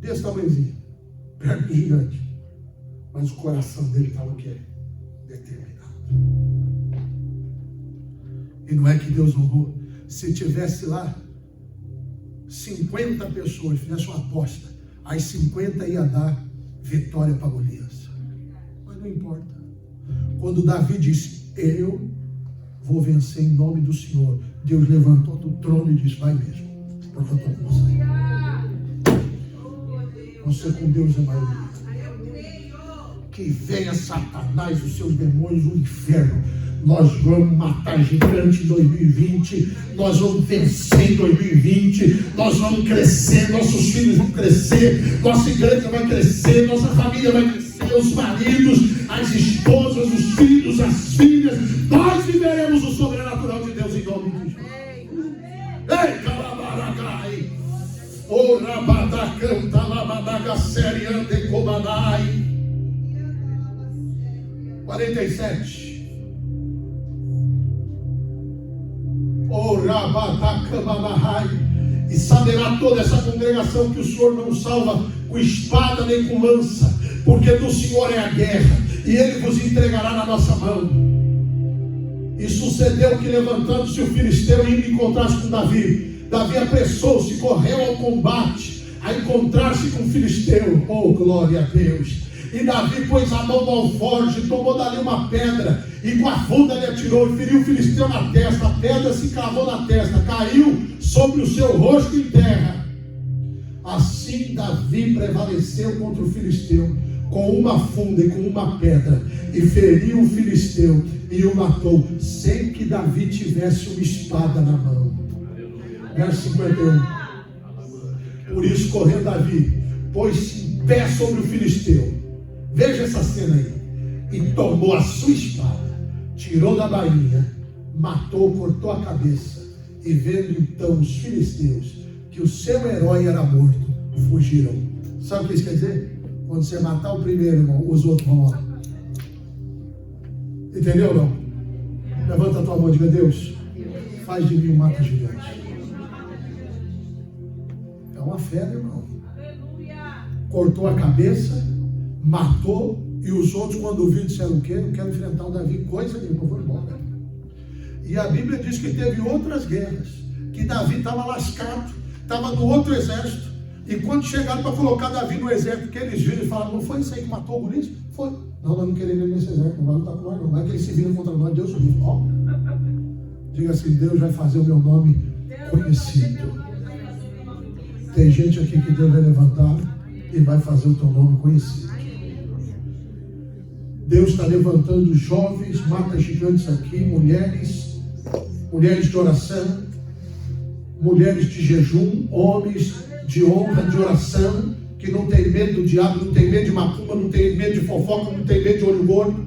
Desse tamanhozinho, perto do gigante. Mas o coração dele estava o quê? Determinado. E não é que Deus honrou. Se tivesse lá 50 pessoas, fizesse uma aposta, as 50 ia dar vitória para Golias. Mas não importa. Quando Davi disse, eu vou vencer em nome do Senhor, Deus levantou do trono e disse, vai mesmo, porque eu estou com você. Você com Deus é maioria. Que venha Satanás, os seus demônios, o inferno. Nós vamos matar gigante em 2020. Nós vamos vencer em 2020. Nós vamos crescer. Nossos filhos vão crescer. Nossa igreja vai crescer. Nossa família vai crescer. Os maridos, as esposas, os filhos, as filhas. Nós viveremos o sobrenatural de Deus em nome de Jesus. Ei, calabaracai. O rabadacanta labadaga seriante comanai. 47. E saberá toda essa congregação que o Senhor não salva com espada nem com lança, porque do Senhor é a guerra, e Ele vos entregará na nossa mão. E sucedeu que, levantando-se o filisteu e indo encontrar-se com Davi, Davi apressou-se, correu ao combate, a encontrar-se com o filisteu. Oh, glória a Deus! E Davi pôs a mão no alforje, tomou dali uma pedra, e com a funda lhe atirou, e feriu o filisteu na testa. A pedra se cravou na testa, caiu sobre o seu rosto em terra. Assim Davi prevaleceu contra o filisteu, com uma funda e com uma pedra, e feriu o filisteu, e o matou, sem que Davi tivesse uma espada na mão. Verso 51. Por isso correu Davi, pôs-se em pé sobre o filisteu. Veja essa cena aí. E tomou a sua espada, tirou da bainha, matou, cortou a cabeça. E vendo então os filisteus que o seu herói era morto, fugiram. Sabe o que isso quer dizer? Quando você matar o primeiro, irmão, os outros vão lá. Entendeu, não? Levanta a tua mão e diga, Deus, faz de mim um mata-gigante. É uma fé, irmão. Cortou a cabeça, matou, e os outros, quando ouviram, disseram o quê? Não quero enfrentar o Davi, coisa nenhuma, vou embora. E a Bíblia diz que teve outras guerras, que Davi estava lascado, estava no outro exército, e quando chegaram para colocar Davi no exército, que eles viram e falaram, não foi isso aí que matou o Golias? Foi. Não, nós não queremos ele nesse exército, não vai lutar com nós, não. Vai que ele se vira contra nós, Deus o livre. Ó, diga assim, Deus vai fazer o meu nome conhecido. Tem gente aqui que Deus vai levantar e vai fazer o teu nome conhecido. Deus está levantando jovens, mata-gigantes aqui, mulheres de oração, mulheres de jejum, homens de honra, de oração, que não tem medo do diabo, não tem medo de macumba, não tem medo de fofoca, não tem medo de olho gordo.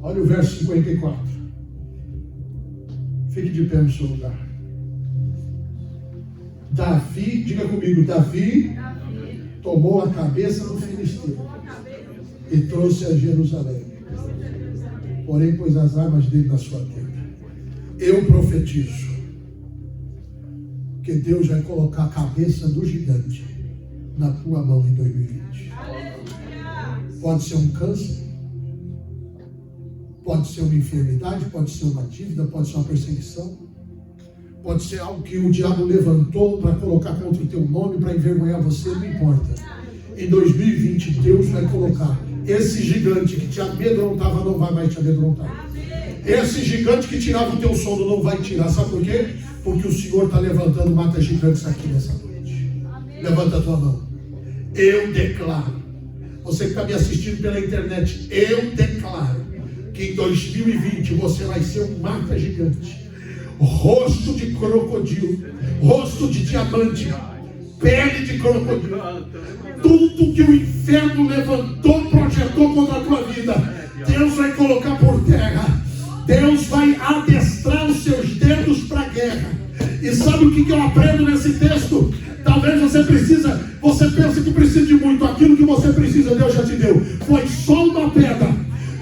Olha o verso 54. Fique de pé no seu lugar. Davi, diga comigo, Davi tomou a cabeça do filisteu e trouxe a Jerusalém. Porém, pôs as armas dele na sua tenda. Eu profetizo que Deus vai colocar a cabeça do gigante na tua mão em 2020. Pode ser um câncer, pode ser uma enfermidade, pode ser uma dívida, pode ser uma perseguição, pode ser algo que o diabo levantou para colocar contra o teu nome, para envergonhar você, não importa. Em 2020, Deus vai colocar esse gigante que te amedrontava, não vai mais te amedrontar. Esse gigante que tirava o teu sono não vai tirar. Sabe por quê? Porque o Senhor está levantando mata gigantes aqui nessa noite. Levanta a tua mão. Eu declaro. Você que está me assistindo pela internet, eu declaro que em 2020 você vai ser um mata gigante. Rosto de crocodilo, rosto de diamante, pele de crocodilo. Tudo que o inferno levantou, projetou contra a tua vida, Deus vai colocar por terra. Deus vai adestrar os seus dedos para a guerra. E sabe o que eu aprendo nesse texto? Talvez você pense que precisa de muito. Aquilo que você precisa, Deus já te deu. Foi só uma pedra.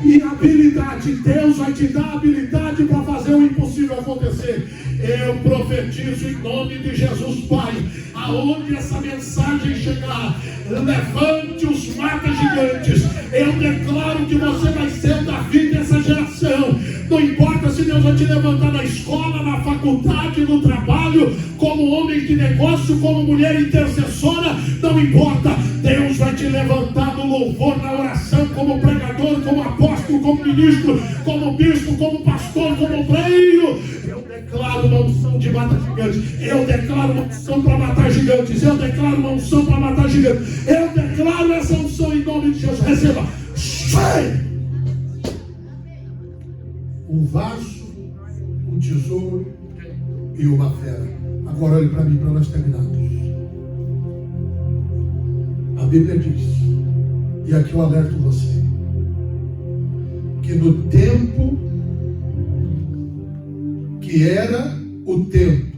E habilidade, Deus vai te dar habilidade para fazer o impossível acontecer. Eu profetizo em nome de Jesus, Pai, aonde essa mensagem chegar, levante os mata-gigantes. Eu declaro que você vai ser o Davi dessa geração. Não importa se Deus vai te levantar na escola, na faculdade, no trabalho, como homem de negócio, como mulher intercessora, não importa. Deus vai te levantar no louvor, na oração, como pregador, como apóstolo, como ministro, como bispo, como pastor, como obreiro. Eu declaro uma unção de matar gigantes. Eu declaro uma unção para matar gigantes. Eu declaro uma unção para matar gigantes. Eu declaro essa unção em nome de Jesus. Receba. Sai! Um vaso, um tesouro e uma fera. Agora olhe para mim, para nós terminarmos. A Bíblia diz, e aqui eu alerto você, que no tempo que era o tempo,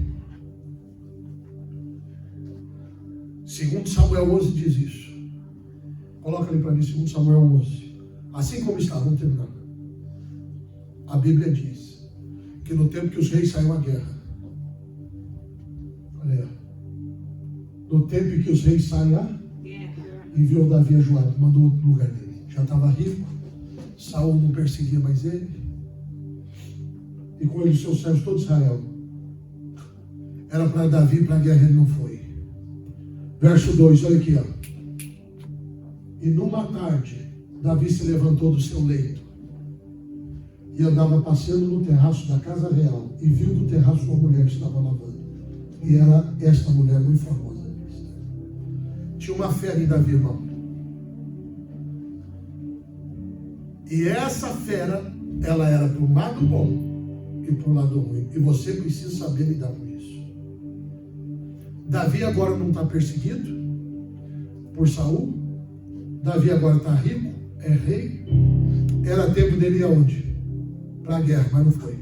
segundo Samuel 11 diz isso. Coloca ali para mim, segundo Samuel 11. Assim como está, vamos terminar. A Bíblia diz que no tempo que os reis saíram à guerra, olha aí, no tempo em que os reis saem à guerra, enviou Davi a Joabe, mandou outro lugar dele. Já estava rico, Saul não perseguia mais ele, e com ele os seus servos, todo Israel. Era para Davi ir para a guerra, ele não foi. Verso 2, olha aqui, ó. E numa tarde, Davi se levantou do seu leito e andava passeando no terraço da casa real, e viu do terraço uma mulher que estava lavando. E era esta mulher muito famosa. Tinha uma fera em Davi, irmão. E essa fera, ela era para o lado bom e para o lado ruim. E você precisa saber lidar com isso. Davi agora não está perseguido por Saul. Davi agora está rico, é rei. Era tempo dele ir aonde? Para a guerra, mas não foi.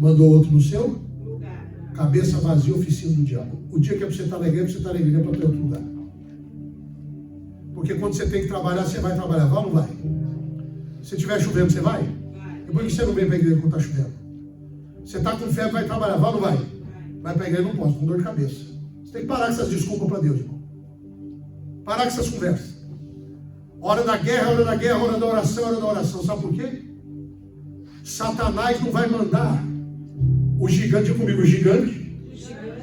Mandou outro no seu lugar. Cabeça vazia, oficina do diabo. O dia que é para você estar na igreja, você está na igreja para ter outro lugar. Porque quando você tem que trabalhar, você vai trabalhar. Vai ou não vai? Se estiver chovendo, você vai? E por que você não vem para a igreja quando está chovendo? Você está com febre, vai trabalhar. Vai ou não vai? Vai para a igreja, não pode, com dor de cabeça. Você tem que parar com essas desculpas para Deus, irmão. Parar com essas conversas. Hora da guerra, hora da guerra, hora da oração, hora da oração. Sabe por quê? Satanás não vai mandar o gigante comigo. O gigante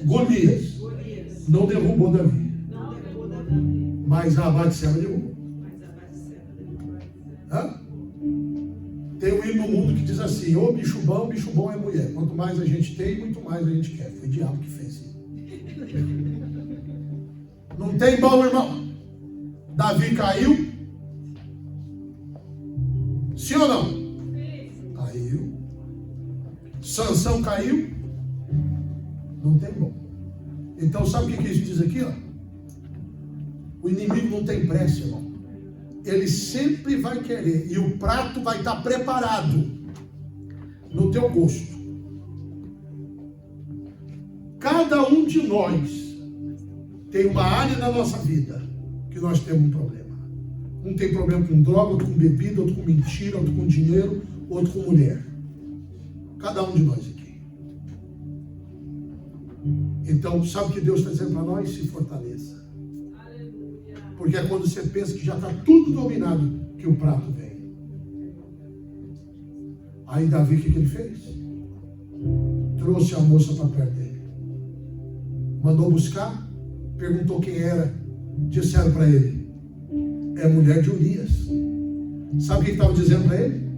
Golias não derrubou Davi. Mas a Batseba derrubou. Tem um hino no mundo que diz assim: ô bicho bom é mulher. Quanto mais a gente tem, muito mais a gente quer. Foi o diabo que fez isso. Não tem bom, irmão. Davi caiu. Sim ou não? Caiu. Sansão caiu. Não tem bom. Então sabe o que isso diz aqui? Ó? O inimigo não tem pressa, irmão. Ele sempre vai querer. E o prato vai estar preparado no teu gosto. Cada um de nós tem uma área da nossa vida que nós temos um problema. Um tem problema com droga, outro com bebida, outro com mentira, outro com dinheiro, outro com mulher. Cada um de nós aqui. Então, sabe o que Deus está dizendo para nós? Se fortaleça. Porque é quando você pensa que já está tudo dominado que o prato vem. Aí Davi, o que ele fez? Trouxe a moça para perto dele. Mandou buscar, perguntou quem era. Disseram para ele: é mulher de Urias. Sabe o que estava dizendo para ele?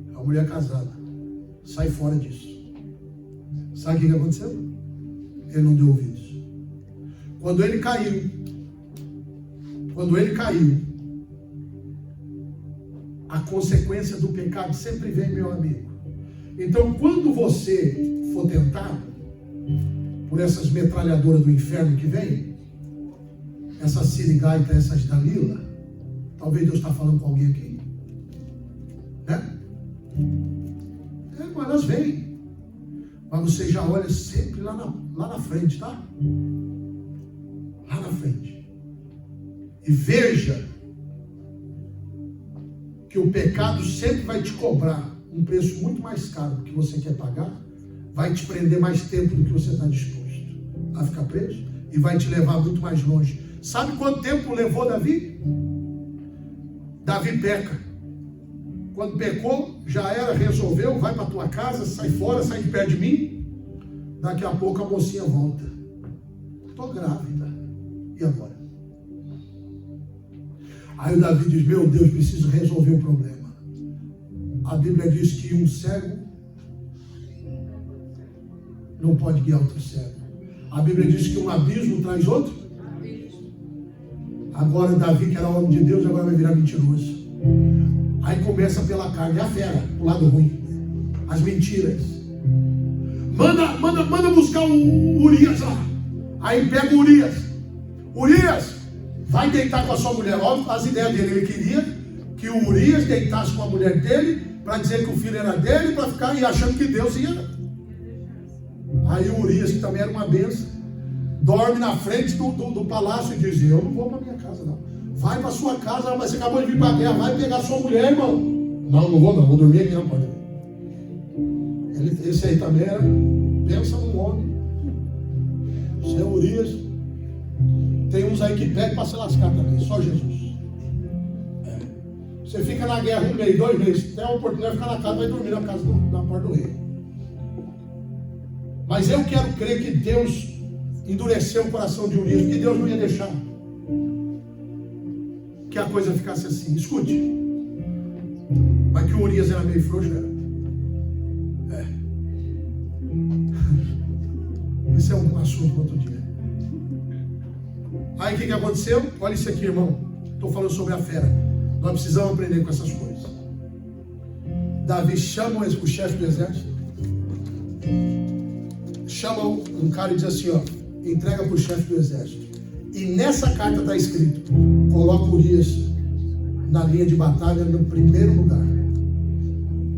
É uma mulher casada. Sai fora disso. Sabe o que aconteceu? Ele não deu ouvidos. Quando ele caiu, a consequência do pecado sempre vem, meu amigo. Então, quando você for tentado por essas metralhadoras do inferno que vem, essa sirigaita, essas Dalila, talvez Deus está falando com alguém aqui, né? Mas elas vêm. Mas você já olha sempre lá na frente, tá? Lá na frente. E veja que o pecado sempre vai te cobrar um preço muito mais caro do que você quer pagar, vai te prender mais tempo do que você está disposto a ficar preso e vai te levar muito mais longe. Sabe quanto tempo levou Davi? Davi peca. Quando pecou, já era, resolveu, vai para tua casa, sai fora, sai de perto de mim. Daqui a pouco a mocinha volta. Estou grávida. E agora? Aí o Davi diz: meu Deus, preciso resolver o problema. A Bíblia diz que um cego não pode guiar outro cego. A Bíblia diz que um abismo traz outro. Agora Davi, que era homem de Deus, agora vai virar mentiroso. Aí começa pela carne, a fera, o lado ruim, as mentiras. Manda buscar o Urias lá. Aí pega o Urias. Urias, vai deitar com a sua mulher. Óbvio, as ideias dele, ele queria que o Urias deitasse com a mulher dele, para dizer que o filho era dele, para ficar aí achando que Deus ia. Aí o Urias, que também era uma bênção, dorme na frente do palácio e diz: eu não vou para minha casa não. Vai para sua casa, mas você acabou de vir para a guerra, vai pegar sua mulher, irmão. Não vou dormir aqui não, pode. Esse aí também era, pensa num homem. Seu Urias. Tem uns aí que pede para se lascar também, só Jesus. Você fica na guerra 1 mês, 2 meses, tem a oportunidade de ficar na casa, vai dormir na casa na porta do rei. Mas eu quero crer que Deus endureceu o coração de Urias, porque Deus não ia deixar que a coisa ficasse assim. Escute, mas que o Urias era meio frouxo, era. Esse é um assunto para outro dia. Aí o que aconteceu? Olha isso aqui, irmão. Estou falando sobre a fera. Nós precisamos aprender com essas coisas. Davi chama o chefe do exército, chama um cara e diz assim, ó, entrega para o chefe do exército. E nessa carta está escrito: coloca Urias na linha de batalha no primeiro lugar.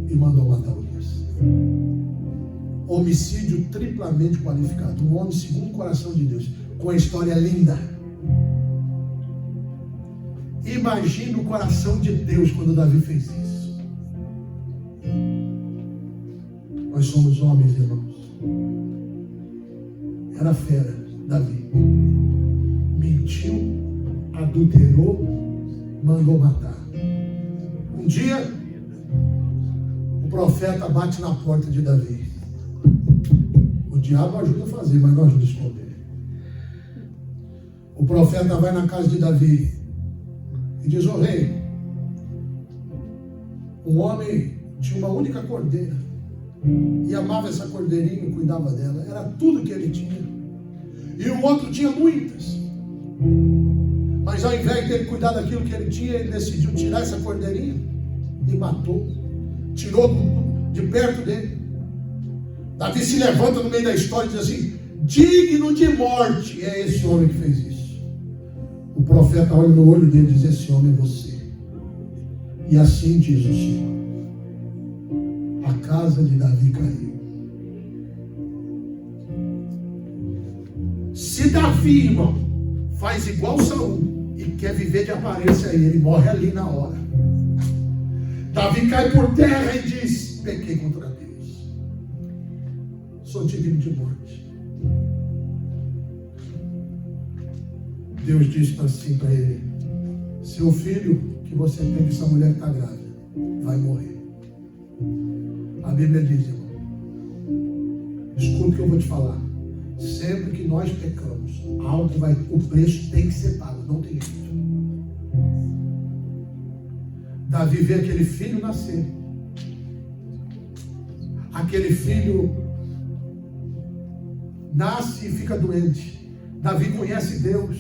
E mandou matar Urias. Homicídio triplamente qualificado. Um homem segundo o coração de Deus, com a história linda. Imagine o coração de Deus quando Davi fez isso. Nós somos homens, irmãos. Era fera, Davi. Mentiu, adulterou, mandou matar. Um dia, o profeta bate na porta de Davi. O diabo ajuda a fazer, mas não ajuda a esconder. O profeta vai na casa de Davi e diz: ô rei, um homem tinha uma única cordeira e amava essa cordeirinha e cuidava dela. Era tudo que ele tinha. E o outro tinha muitas. Mas ao invés de ele cuidar daquilo que ele tinha, ele decidiu tirar essa cordeirinha e matou. Tirou de perto dele. Davi se levanta no meio da história e diz assim: digno de morte é esse homem que fez isso. O profeta olha no olho dele e diz: esse homem é você. E assim diz o Senhor: a casa de Davi caiu. Se Davi, irmão, faz igual Saul e quer viver de aparência aí, ele morre ali na hora. Davi cai por terra e diz: pequei contra Deus, sou digno de morte. Deus disse assim para ele: seu filho que você tem, essa mulher que está grávida, vai morrer. A Bíblia diz, irmão, escuta o que eu vou te falar. Sempre que nós pecamos, o preço tem que ser pago, não tem jeito. Davi vê aquele filho nascer. Aquele filho nasce e fica doente. Davi conhece Deus.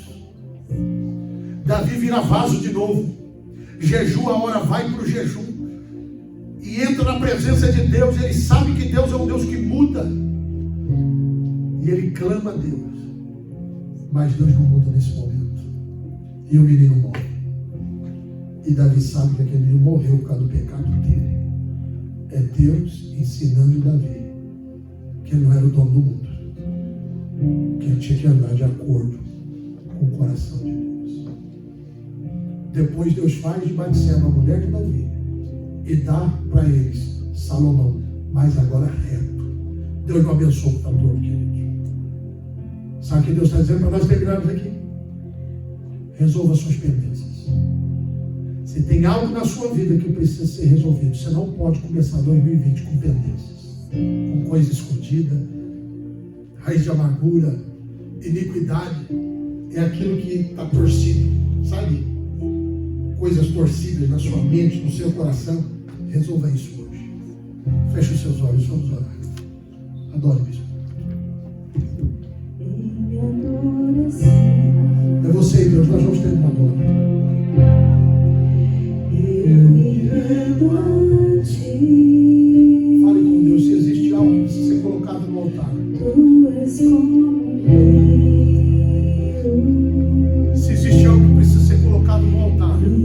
Davi vira vaso de novo. Jejua, a hora vai para o jejum. E entra na presença de Deus. Ele sabe que Deus é um Deus que muda. E ele clama a Deus. Mas Deus não muda nesse momento. E o menino morre. E Davi sabe que aquele menino morreu por causa do pecado dele. É Deus ensinando Davi que ele não era o dono do mundo. Que ele tinha que andar de acordo com o coração de Deus. Depois Deus faz de Batseba a mulher de Davi e dá para eles Salomão, mas agora reto. Deus não abençoa o que está torto, querido. Sabe o que Deus está dizendo para nós terminarmos aqui? Resolva suas pendências. Se tem algo na sua vida que precisa ser resolvido, você não pode começar 2020 com pendências, com coisa escondida, raiz de amargura, iniquidade. É aquilo que está torcido, sabe? Coisas torcidas na sua mente, no seu coração. Resolva isso hoje. Feche os seus olhos, vamos orar. Adore, bispo. É você e Deus, nós vamos terminar agora. Fale com Deus se existe algo que precisa ser colocado no altar. Tu és como